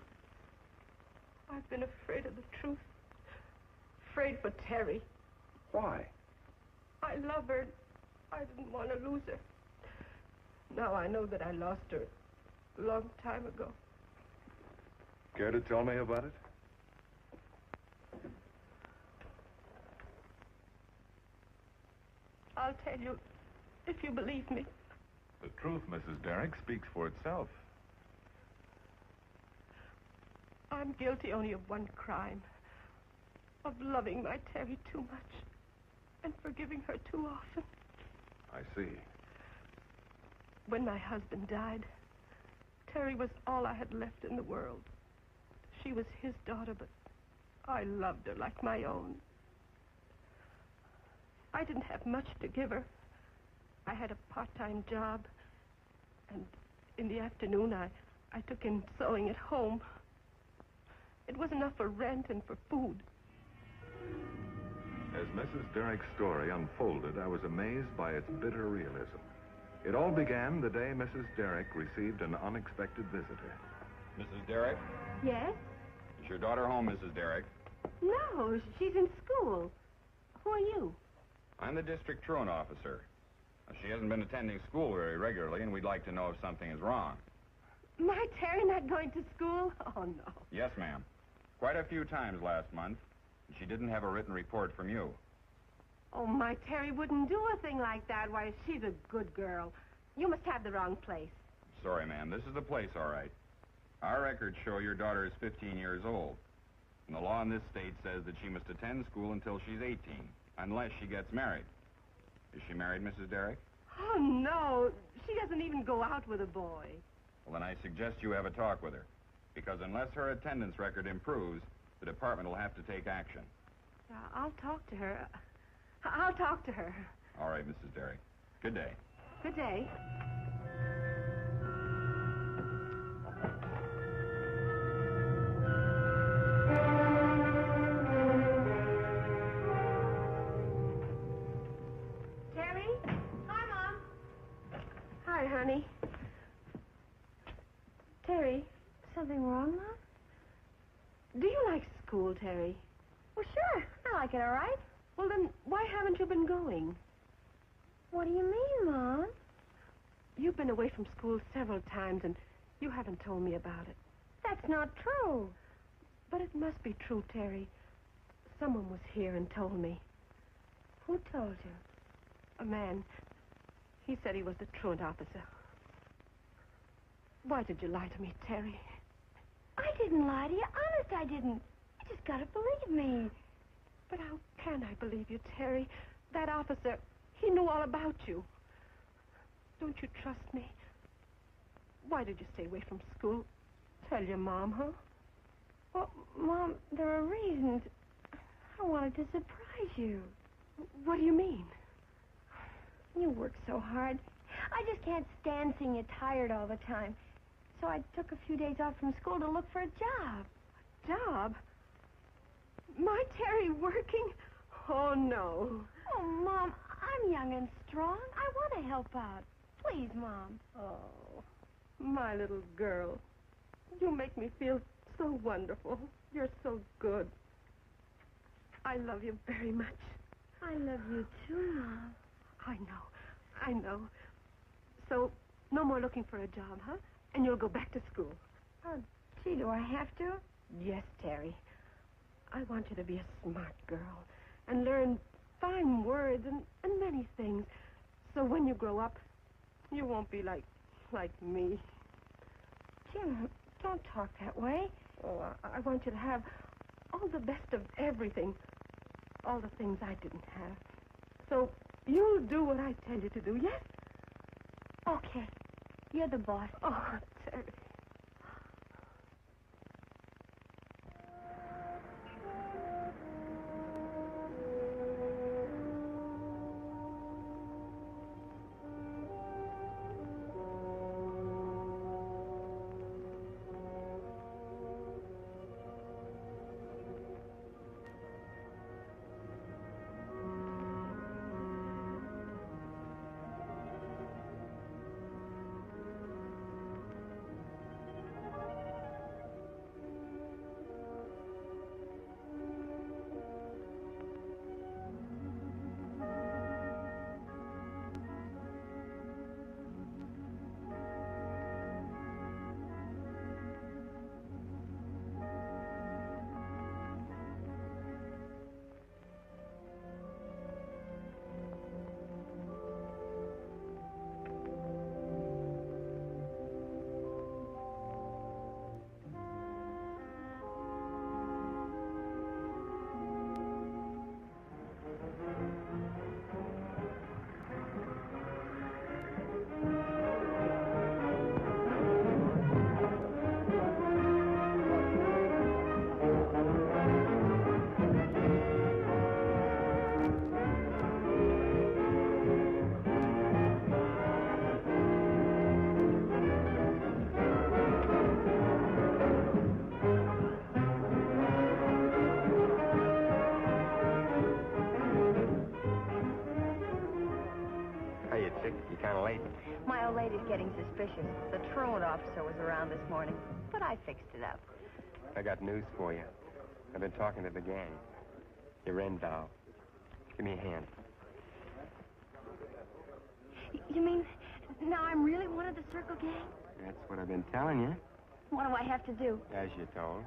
I've been afraid of the truth. Afraid for Terry.
Why?
I love her. I didn't want to lose her. Now I know that I lost her a long time ago.
Care to tell me about it?
I'll tell you if you believe me.
The truth, Mrs. Derrick, speaks for itself.
I'm guilty only of one crime. Of loving my Terry too much.
and forgiving her too often.
I see.
When my husband died, Terry was all I had left in the world. She was his daughter, but I loved her like my own. I didn't have much to give her. I had a part-time job, and in the afternoon I took in sewing at home. It was enough for rent and for food.
As Mrs. Derrick's story unfolded, I was amazed by its bitter realism. It all began the day Mrs. Derrick received an unexpected visitor.
Mrs. Derrick?
Yes?
Is your daughter home, Mrs. Derrick?
No, she's in school. Who are you?
I'm the district truant officer. She hasn't been attending school very regularly, and we'd like to know if something is wrong.
My Terry not going to school? Oh, no.
Yes, ma'am. Quite a few times last month. She didn't have a written report from you.
Oh, my Terry wouldn't do a thing like that. Why, she's a good girl. You must have the wrong place.
Sorry, ma'am. This is the place, all right. Our records show your daughter is 15 years old. And the law in this state says that she must attend school until she's 18, unless she gets married. Is she married, Mrs. Derrick?
Oh, no. She doesn't even go out with a boy.
Well, then I suggest you have a talk with her. Because unless her attendance record improves, the department will have to take action.
I'll talk to her. I'll talk to her.
All right, Mrs. Derrick. Good day.
Good day.
Terry? Hi, Mom.
Hi, honey. Terry, something wrong, Mom? Do you like school, Terry?
Well, sure. I like it all right.
Well, then, why haven't you been going?
What do you mean, Mom?
You've been away from school several times, and you haven't told me about it.
That's not true.
But it must be true, Terry. Someone was here and told me.
Who told you?
A man. He said he was the truant officer. Why did you lie to me, Terry?
I didn't lie to you. Honest, I didn't. You just gotta believe me.
But how can I believe you, Terry? That officer, he knew all about you. Don't you trust me? Why did you stay away from school? Tell your mom, huh?
Well, Mom, there are reasons. I wanted to surprise you.
What do you mean?
You work so hard. I just can't stand seeing you tired all the time. So I took a few days off from school to look for a job.
Job? My Terry working? Oh, no.
Oh, Mom, I'm young and strong. I want to help out. Please, Mom.
Oh, my little girl. You make me feel so wonderful. You're so good. I love you very much.
I love you too, Mom.
I know. So, no more looking for a job, huh? And you'll go back to school.
Oh, gee, do I have to?
Yes, Terry. I want you to be a smart girl and learn fine words and many things. So when you grow up, you won't be like me.
Jim, don't talk that way.
Oh, I want you to have all the best of everything. All the things I didn't have. So you'll do what I tell you to do, yes?
Okay. You're the boss.
Oh, Terry.
Chick. You're kind of late.
My old lady's getting suspicious. The truant officer was around this morning, but I fixed it up.
I got news for you. I've been talking to the gang. You're in, doll. Give me a hand.
You mean now I'm really one of the Circle Gang?
That's what I've been telling you,
What do I have to do?
as you're told.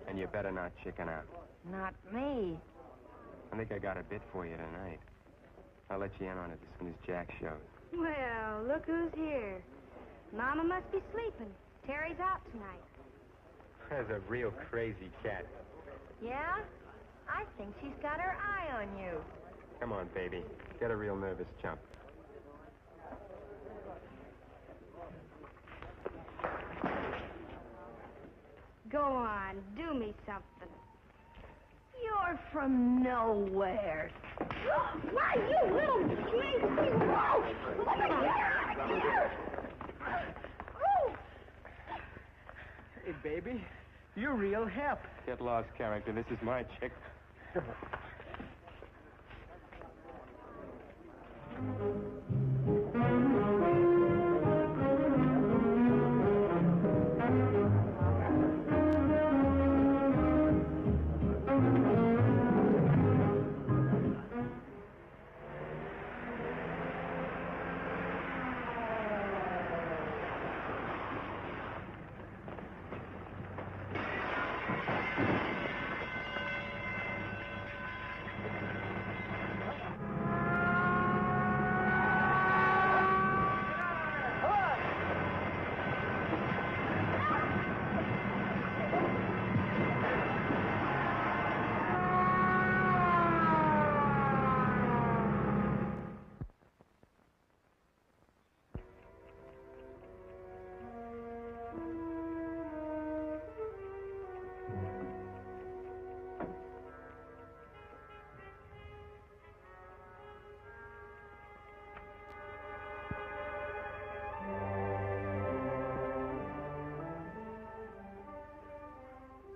And you better not chicken out.
Not me.
I think I got a bit for you tonight. I'll let you in on it as soon as Jack shows.
Well, look who's here. Mama must be sleeping. Terry's out tonight.
That's a real crazy cat.
Yeah? I think she's got her eye on you.
Come on, baby. Get a real nervous chump.
Go on, do me something. You're from nowhere. Why, you little slinky roach! Let me get out of here! Oh!
Hey, baby. You're real hep. Get lost, character. This is my chick.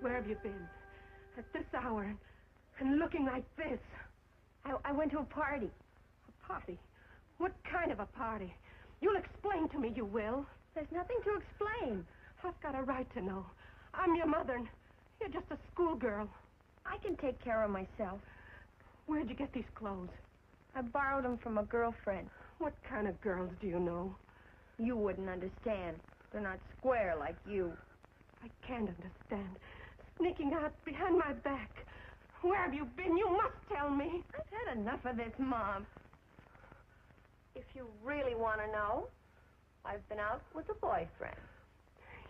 Where have you been? At this hour and looking like this?
I went to a party.
A party? What kind of a party? You'll explain to me, you will.
There's nothing to explain.
I've got a right to know. I'm your mother, and you're just a schoolgirl.
I can take care of myself.
Where'd you get these clothes?
I borrowed them from a girlfriend.
What kind of girls do you know?
You wouldn't understand. They're not square like you.
I can't understand. Sneaking out behind my back. Where have you been? You must tell me.
I've had enough of this, Mom. If you really want to know, I've been out with a boyfriend.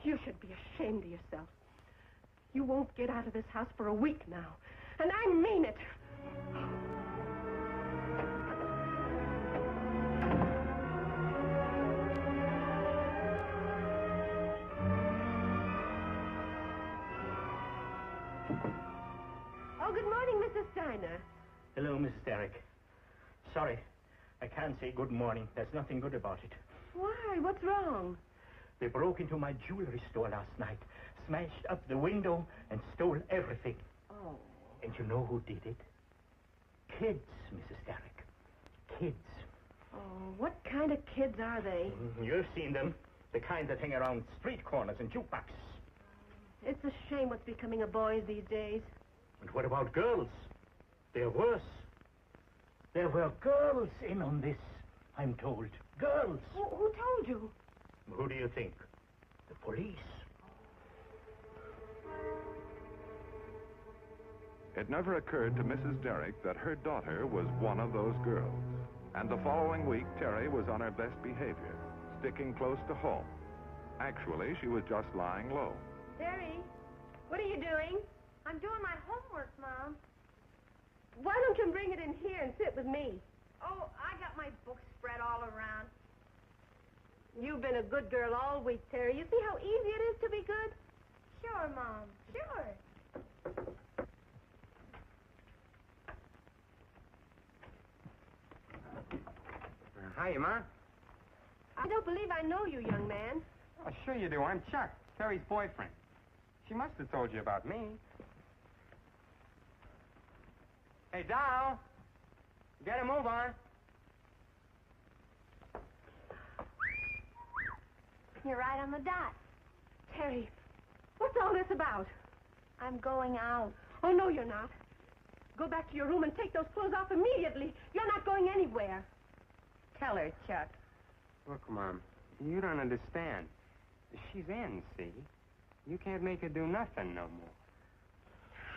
You should be ashamed of yourself. You won't get out of this house for a week now. And I mean it. Oh, good morning, Mrs. Steiner.
Hello, Mrs. Derrick. Sorry, I can't say good morning. There's nothing good about it.
Why? What's wrong?
They broke into my jewelry store last night, smashed up the window, and stole everything.
Oh.
And you know who did it? Kids, Mrs. Derrick. Kids.
Oh, what kind of kids are they?
You've seen them. The kind that hang around street corners and jukeboxes.
It's a shame what's becoming of boys these days.
And what about girls? They're worse. There were girls in on this, I'm told. Girls.
Who told you?
Who do you think? The police.
It never occurred to Mrs. Derrick that her daughter was one of those girls. And the following week, Terry was on her best behavior, sticking close to home. Actually, she was just lying low.
Terry, what are you doing? I'm doing my homework, Mom.
Why don't you bring it in here and sit with me?
Oh, I got my books spread all around.
You've been a good girl all week, Terry. You see how easy it is to be good?
Sure, Mom, sure.
Hiya, Ma.
I don't believe I know you, young man.
Oh, sure you do. I'm Chuck, Terry's boyfriend. She must have told you about me. Hey, Doll. Get a move on.
You're right on the dot.
Terry, what's all this about?
I'm going out.
Oh, no, you're not. Go back to your room and take those clothes off immediately. You're not going anywhere.
Tell her, Chuck.
Look, Mom, you don't understand. She's in, see? You can't make her do nothing no more.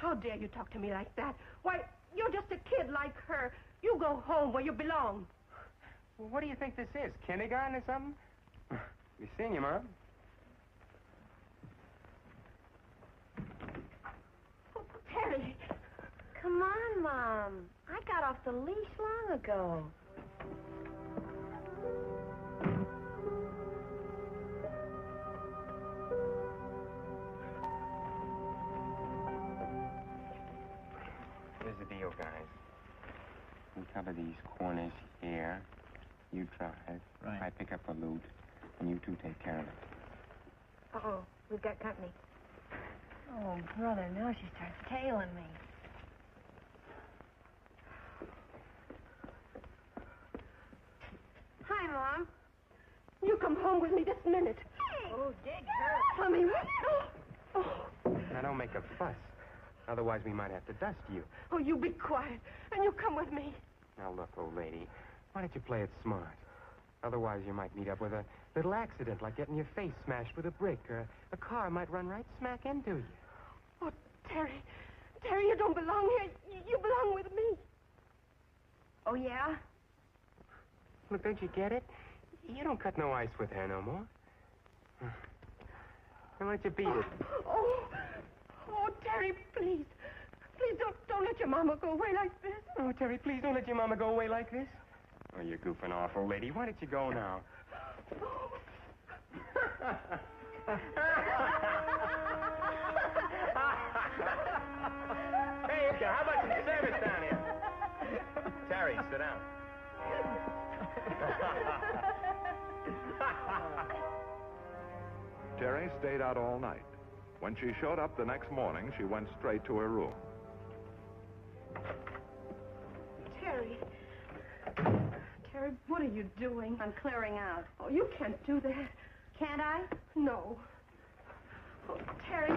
How dare you talk to me like that? Why, you're just a kid like her. You go home where you belong.
Well, what do you think this is, kindergarten or something? You seen your Mom?
Terry.
Come on, Mom. I got off the leash long ago.
Here's the deal, guys. We cover these corners here. You drive.
Right.
I pick up the loot, and you two take care of it.
Uh-oh, we've got company. Oh, brother, now she starts tailing me. Hi, Mom.
You come home with me this minute.
Oh, dig her.
Tell me what? Oh.
Now, don't make a fuss. Otherwise, we might have to dust you.
Oh, you be quiet, and you come with me.
Now, look, old lady, why don't you play it smart? Otherwise, you might meet up with a little accident, like getting your face smashed with a brick, or a car might run right smack into you.
Oh, Terry. Terry, you don't belong here. You belong with me.
Oh, yeah?
Look, don't you get it? You don't cut no ice with her no more. Why don't you beat it?
Oh, Terry, please. Please don't let your mama go away like this.
Oh, Terry, please don't let your mama go away like this. Oh, you're goofing off, old lady. Why don't you go now? Hey, how about some service down here? Terry, sit down.
Terry stayed out all night. When she showed up the next morning, she went straight to her room.
Terry. Terry, what are you doing?
I'm clearing out.
Oh, you can't do that.
Can't I?
No. Oh, Terry.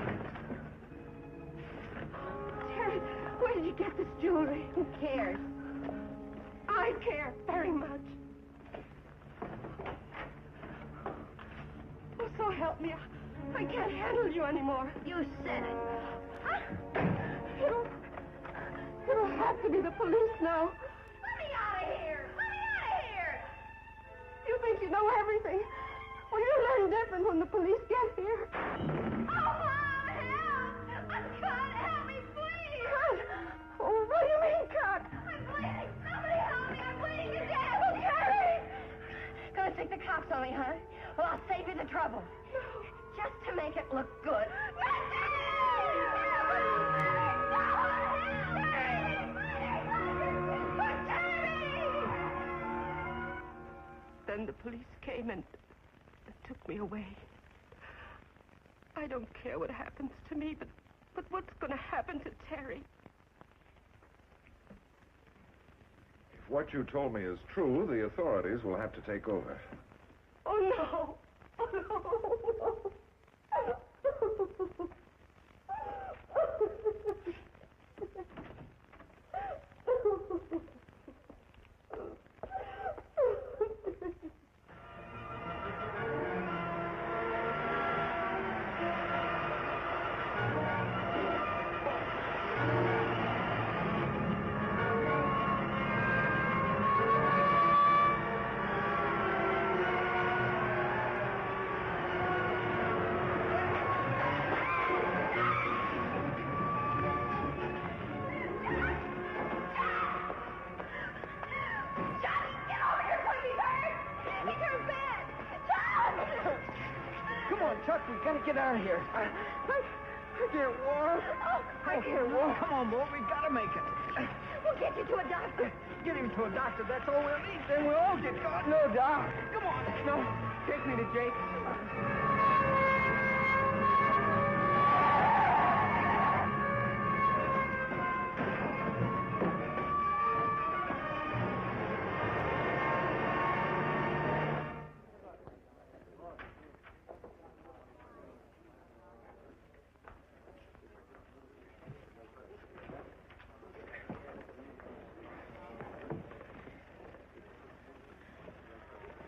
Terry, where did you get this jewelry?
Who cares?
I care very much. Oh, so help me. I can't handle you anymore.
You said it.
It'll have to be the police now.
Let me out of here! Let me out of here!
You think you know everything. Well, you learn different when the police get here.
Oh, Mom, help! I'm cut! Help me, please!
Cut? Oh, what do you mean, cut?
I'm bleeding! Somebody help me! I'm bleeding to death!
Okay.
Gonna stick the cops on me, huh? Well, I'll save you the trouble. Just to make it look good.
Then the police came and took me away. I don't care what happens to me, but what's going to happen to Terry?
If what you told me is true, the authorities will have to take over.
Oh, no. Oh, no.
Chuck, we gotta get out of here. I can't walk. I can't walk. Come on, boy, we gotta make it.
We'll get you to a doctor.
Get him to a doctor, that's all we'll need. Then we'll all get caught. No, Doc. Come on. No, take me to Jake.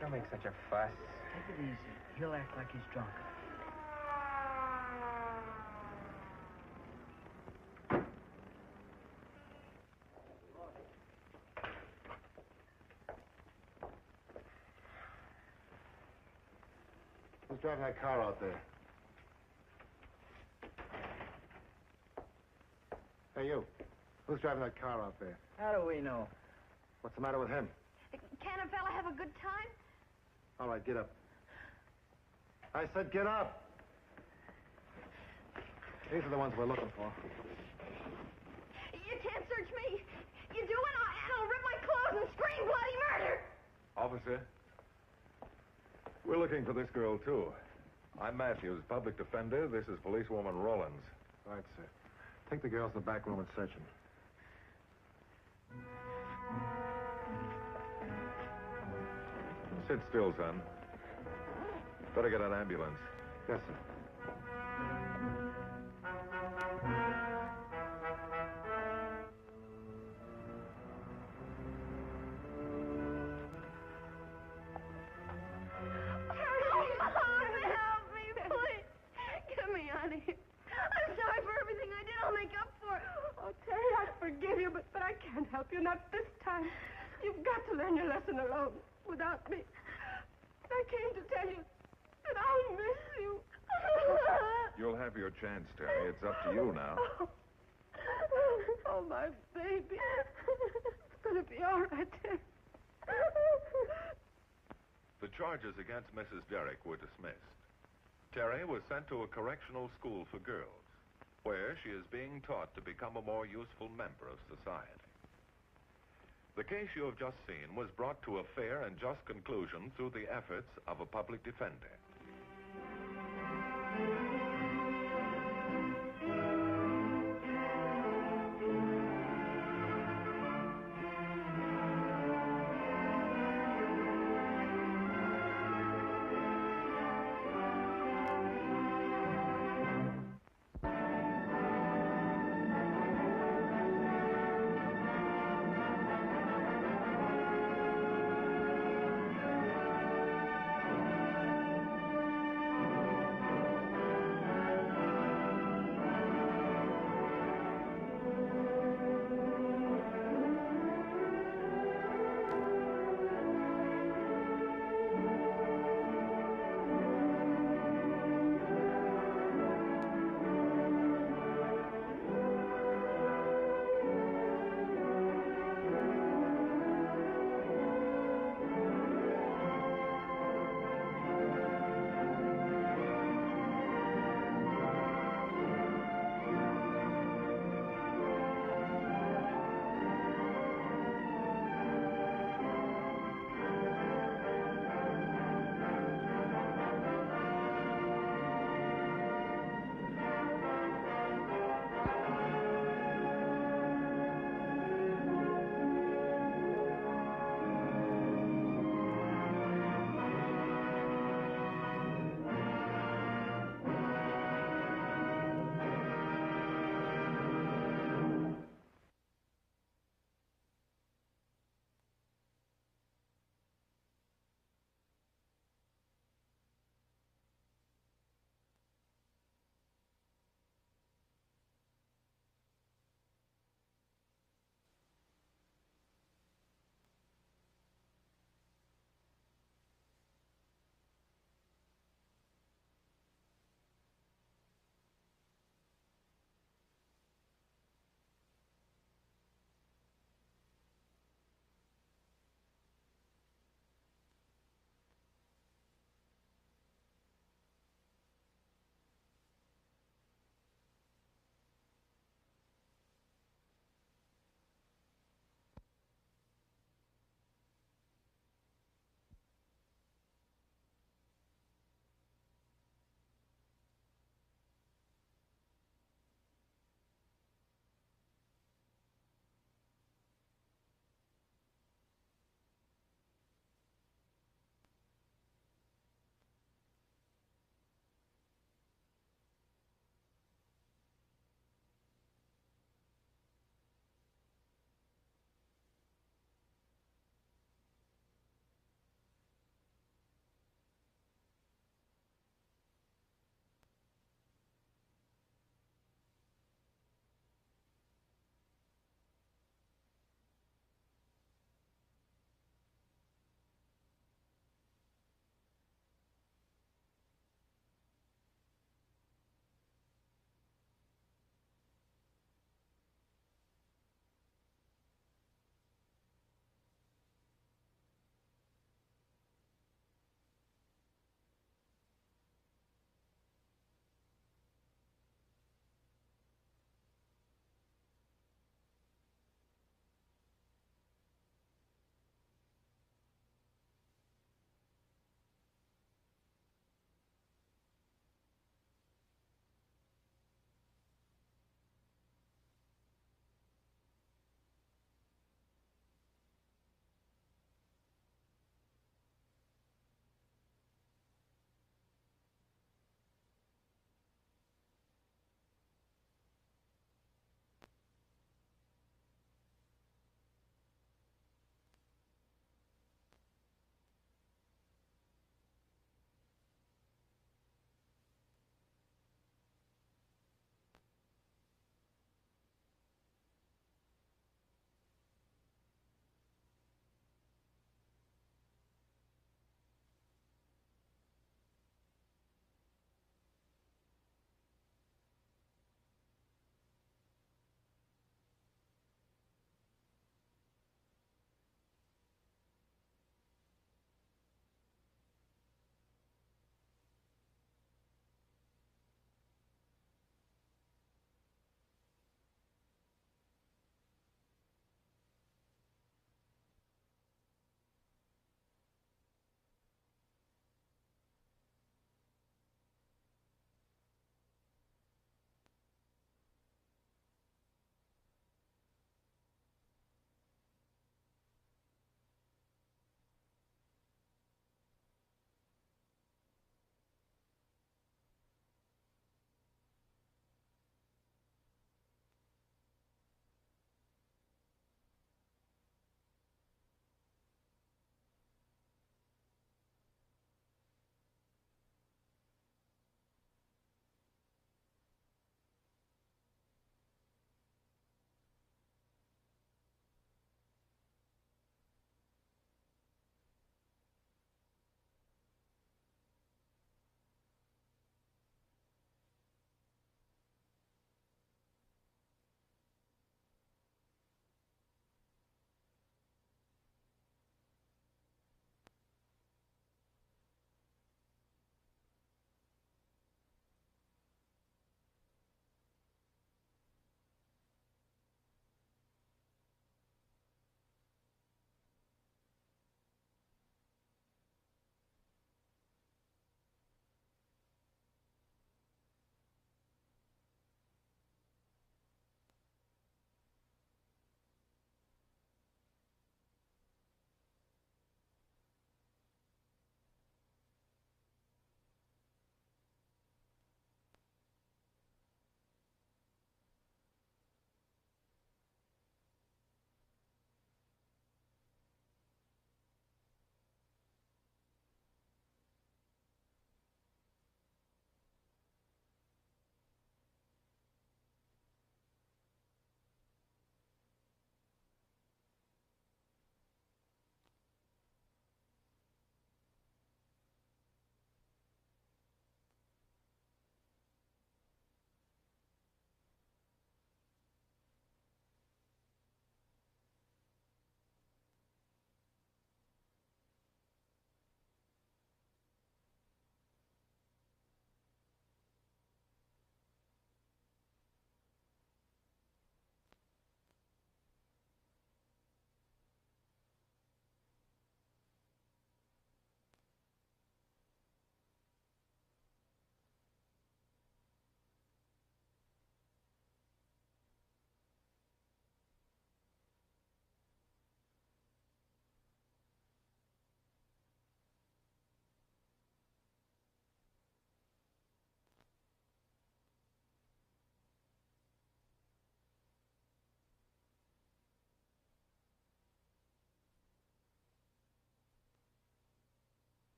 Don't make such a fuss.
Take it easy. He'll act like he's drunk.
Who's driving that car out there? Hey, you. Who's driving that car out there?
How do we know?
What's the matter with him?
Can a fella have a good time?
All right, get up. I said get up. These are the ones we're looking for.
You can't search me. You do, and I'll rip my clothes and scream bloody murder.
Officer, we're looking for this girl, too. I'm Matthews, public defender. This is policewoman Rollins.
Right, sir. Take the girls to the back room and search them.
Sit still, son. Better get an ambulance.
Yes, sir.
Help me, please. Get me out of here. I'm sorry for everything I did. I'll make up for it.
Oh, Terry, I forgive you, but I can't help you, not this time. You've got to learn your lesson alone, without me. I came to tell you that I'll miss you.
You'll have your chance, Terry. It's up to you now.
Oh, my baby. It's going to be all right, Terry.
The charges against Mrs. Derrick were dismissed. Terry was sent to a correctional school for girls, where she is being taught to become a more useful member of society. The case you have just seen was brought to a fair and just conclusion through the efforts of a public defender.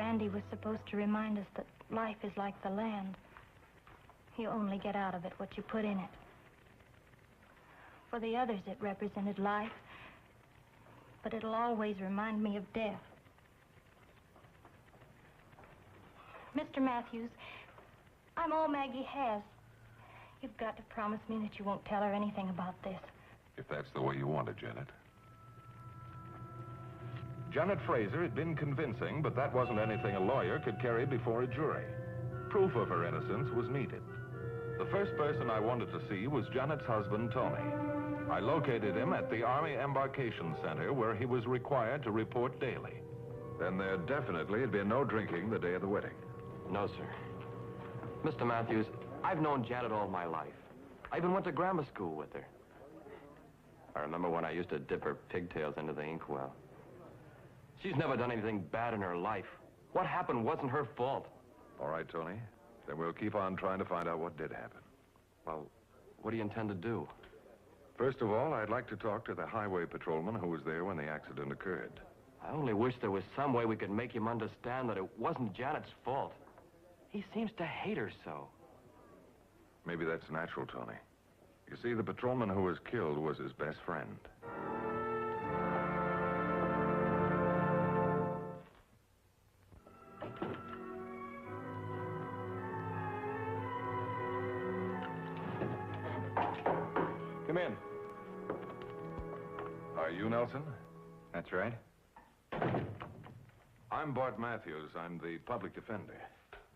Brandy was supposed to remind us that life is like the land. You only get out of it what you put in it. For the others, it represented life, but it'll always remind me of death. Mr. Matthews, I'm all Maggie has. You've got to promise me that you won't tell her anything about this.
If that's the way you want it, Janet. Janet Fraser had been convincing, but that wasn't anything a lawyer could carry before a jury. Proof of her innocence was needed. The first person I wanted to see was Janet's husband, Tony. I located him at the Army Embarkation Center, where he was required to report daily. Then there definitely had been no drinking the day of the wedding.
No, sir. Mr. Matthews, I've known Janet all my life. I even went to grammar school with her. I remember when I used to dip her pigtails into the inkwell. She's never done anything bad in her life. What happened wasn't her fault.
All right, Tony. Then we'll keep on trying to find out what did happen.
Well, what do you intend to do?
First of all, I'd like to talk to the highway patrolman who was there when the accident occurred.
I only wish there was some way we could make him understand that it wasn't Janet's fault. He seems to hate her so.
Maybe that's natural, Tony. You see, the patrolman who was killed was his best friend. Come in. Are you Nelson?
That's right.
I'm Bart Matthews. I'm the public defender.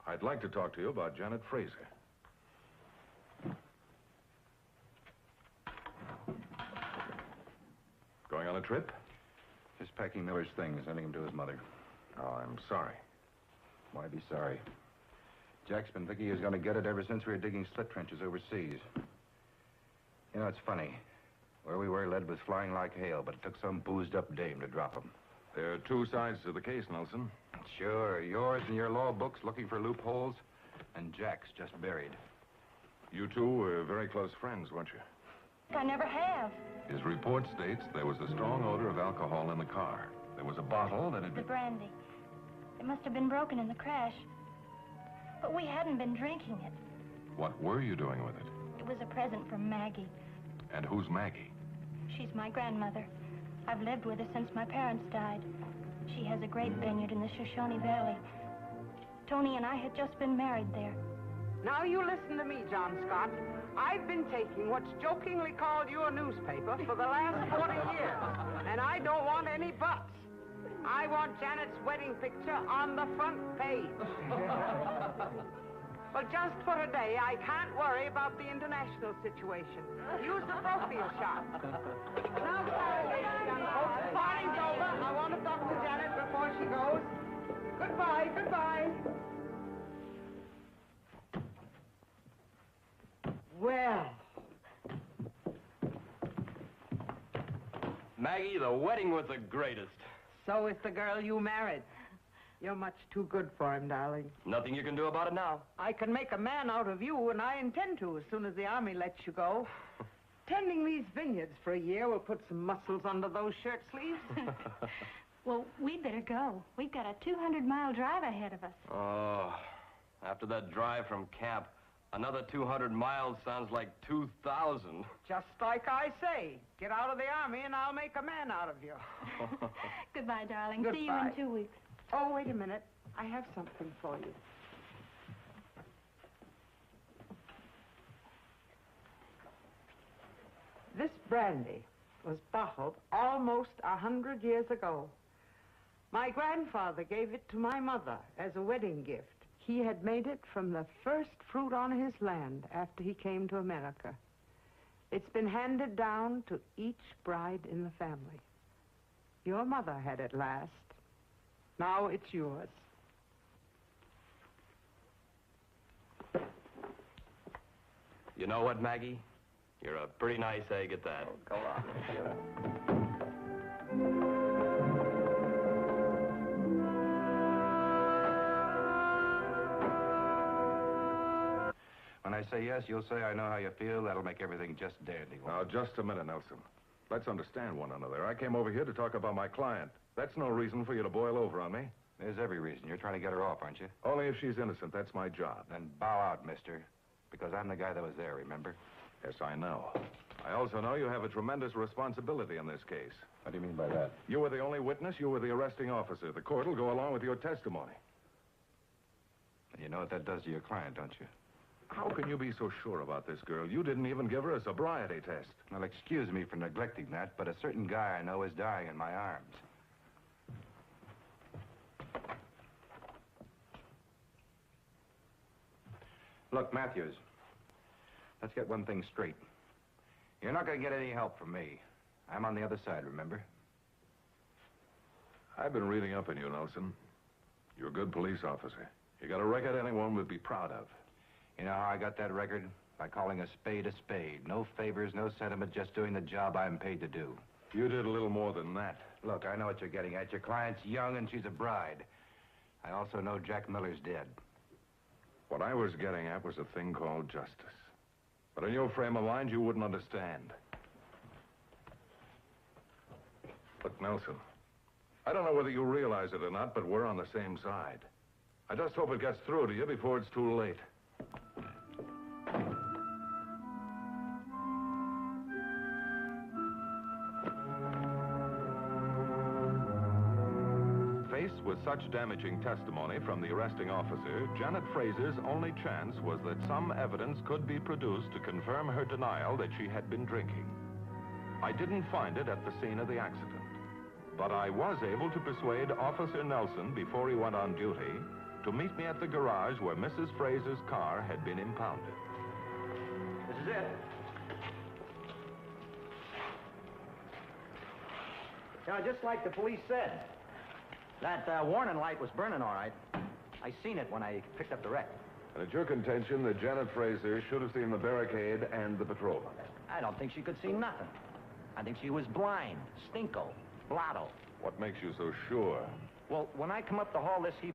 I'd like to talk to you about Janet Fraser. Going on a trip?
Just packing Miller's things, sending him to his mother.
Oh, I'm sorry.
Why be sorry? Jack's been thinking he was going to get it ever since we were digging slit trenches overseas. You know, it's funny. Where we were, lead was flying like hail, but it took some boozed-up dame to drop him.
There are two sides to the case, Nelson.
Sure, yours and your law books looking for loopholes, and Jack's just buried.
You two were very close friends, weren't you?
I never have.
His report states there was a strong odor of alcohol in the car. There was a bottle that had
The
been...
brandy. It must have been broken in the crash. But we hadn't been drinking it.
What were you doing with it?
It was a present from Maggie.
And who's Maggie?
She's my grandmother. I've lived with her since my parents died. She has a great vineyard in the Shoshone Valley. Tony and I had just been married there.
Now you listen to me, John Scott. I've been taking what's jokingly called your newspaper for the last 40 years, and I don't want any buts. I want Janet's wedding picture on the front page. Well, just for today, I can't worry about the international situation. Use the profile shot. Now, sorry, ladies and folks, party's over. I want to talk to Janet before she goes. Goodbye, goodbye. Well.
Maggie, the wedding was the greatest.
So is the girl you married. You're much too good for him, darling.
Nothing you can do about it now.
I can make a man out of you, and I intend to as soon as the Army lets you go. Tending these vineyards for a year will put some muscles under those shirt sleeves.
Well, we'd better go. We've got a 200-mile drive ahead of us.
Oh, after that drive from camp, another 200 miles sounds like 2,000.
Just like I say. Get out of the Army, and I'll make a man out of you.
Goodbye, darling.
Goodbye.
See you in 2 weeks.
Oh, wait a minute. I have something for you. This brandy was bottled almost 100 years ago. My grandfather gave it to my mother as a wedding gift. He had made it from the first fruit on his land after he came to America. It's been handed down to each bride in the family. Your mother had it last. Now it's yours.
You know what, Maggie? You're a pretty nice egg at that.
Oh, go on.
When I say yes, you'll say I know how you feel. That'll make everything just dandy.
Now, just a minute, Nelson. Let's understand one another. I came over here to talk about my client. That's no reason for you to boil over on me.
There's every reason. You're trying to get her off, aren't you?
Only if she's innocent. That's my job.
Then bow out, mister. Because I'm the guy that was there, remember?
Yes, I know. I also know you have a tremendous responsibility in this case.
What do you mean by that?
You were the only witness. You were the arresting officer. The court will go along with your testimony.
And you know what that does to your client, don't you?
How can you be so sure about this girl? You didn't even give her a sobriety test.
Well, excuse me for neglecting that, but a certain guy I know is dying in my arms. Look, Matthews, let's get one thing straight. You're not going to get any help from me. I'm on the other side, remember?
I've been reading up on you, Nelson. You're a good police officer. You got a record anyone would be proud of.
You know how I got that record? By calling a spade a spade. No favors, no sentiment, just doing the job I'm paid to do.
You did a little more than that.
Look, I know what you're getting at. Your client's young and she's a bride. I also know Jack Miller's dead.
What I was getting at was a thing called justice. But in your frame of mind, you wouldn't understand. Look, Nelson, I don't know whether you realize it or not, but we're on the same side. I just hope it gets through to you before it's too late. Faced with such damaging testimony from the arresting officer, Janet Fraser's only chance was that some evidence could be produced to confirm her denial that she had been drinking. I didn't find it at the scene of the accident, but I was able to persuade Officer Nelson before he went on duty to meet me at the garage where Mrs. Fraser's car had been impounded.
This is it. You know, just like the police said, that warning light was burning all right. I seen it when I picked up the wreck.
And it's your contention that Janet Fraser should have seen the barricade and the patrolman?
I don't think she could see nothing. I think she was blind, stinko, blotto.
What makes you so sure?
Well, when I come up the hall this heap...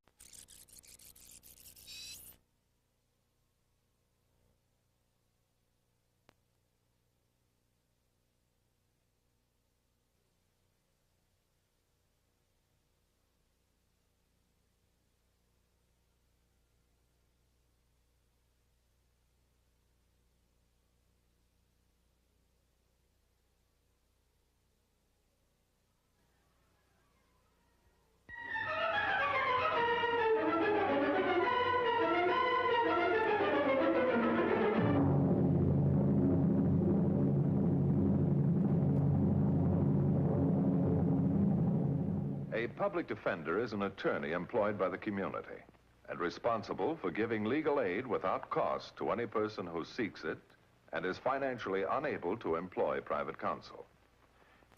A public defender is an attorney employed by the community and responsible for giving legal aid without cost to any person who seeks it and is financially unable to employ private counsel.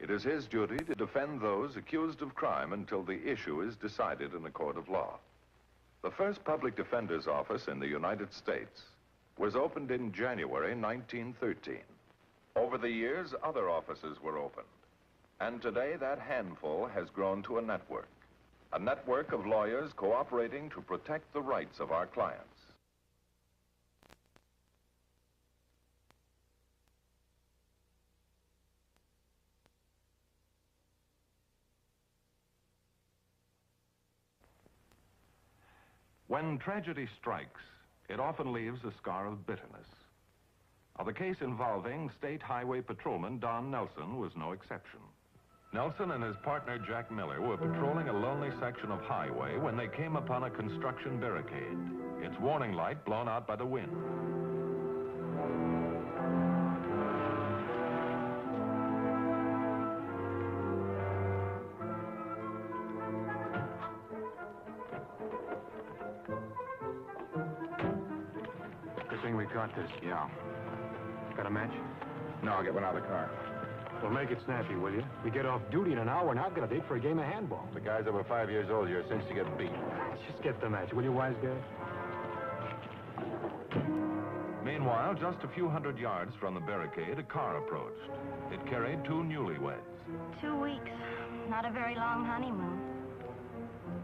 It is his duty to defend those accused of crime until the issue is decided in a court of law. The first public defender's office in the United States was opened in January 1913. Over the years, other offices were opened. And today, that handful has grown to a network of lawyers cooperating to protect the rights of our clients. When tragedy strikes, it often leaves a scar of bitterness. Now, the case involving State Highway Patrolman Don Nelson was no exception. Nelson and his partner Jack Miller were patrolling a lonely section of highway when they came upon a construction barricade, its warning light blown out by the wind.
Good thing we got this.
Yeah.
Got a match?
No, I'll get one out of the car.
Well, make it snappy, will you? We get off duty in an hour and I've got a date for a game of handball.
The guy's over 5 years old. You're a cinch to get beat.
Just get the match, will you, wise guy?
Meanwhile, just a few hundred yards from the barricade, a car approached. It carried two newlyweds.
2 weeks. Not a very long honeymoon.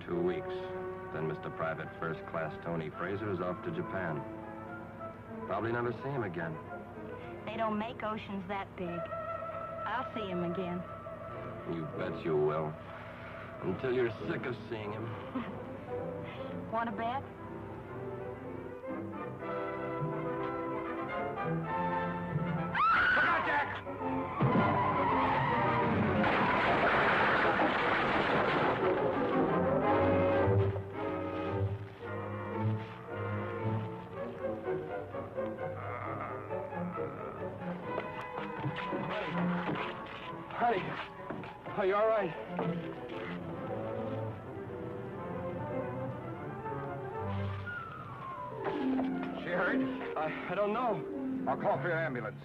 2 weeks. Then Mr. Private First Class Tony Fraser is off to Japan. Probably never see him again.
They don't make oceans that big. I'll see him again.
You bet you will. Until you're sick of seeing him.
Want a bet?
Look out, Jack!
Honey, are you all right?
She hurt?
I don't know.
I'll call for your ambulance.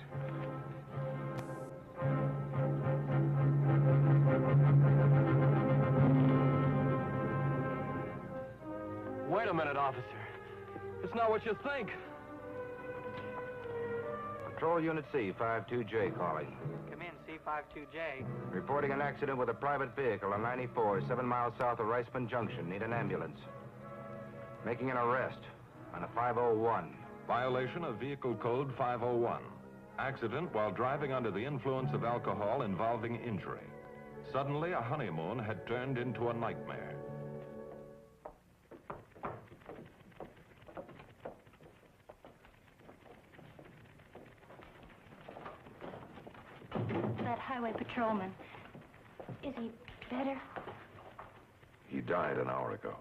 Wait a minute, officer. It's not what you think.
Patrol Unit C, 52J calling.
Come in, C52J.
Reporting an accident with a private vehicle on 94, 7 miles south of Riceman Junction. Need an ambulance. Making an arrest on a 501.
Violation of Vehicle Code 501. Accident while driving under the influence of alcohol involving injury. Suddenly, a honeymoon had turned into a nightmare.
That highway patrolman, is he better?
He died an hour ago.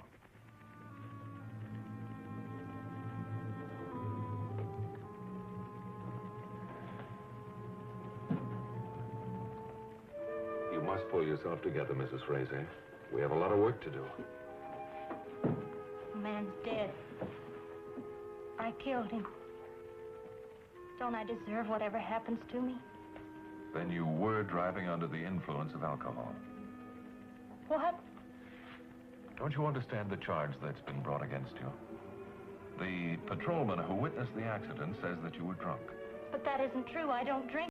You must pull yourself together, Mrs. Frazee. We have a lot of work to do.
The man's dead. I killed him. Don't I deserve whatever happens to me?
Then you were driving under the influence of alcohol.
What?
Don't you understand the charge that's been brought against you? The patrolman who witnessed the accident says that you were drunk.
But that isn't true. I don't drink.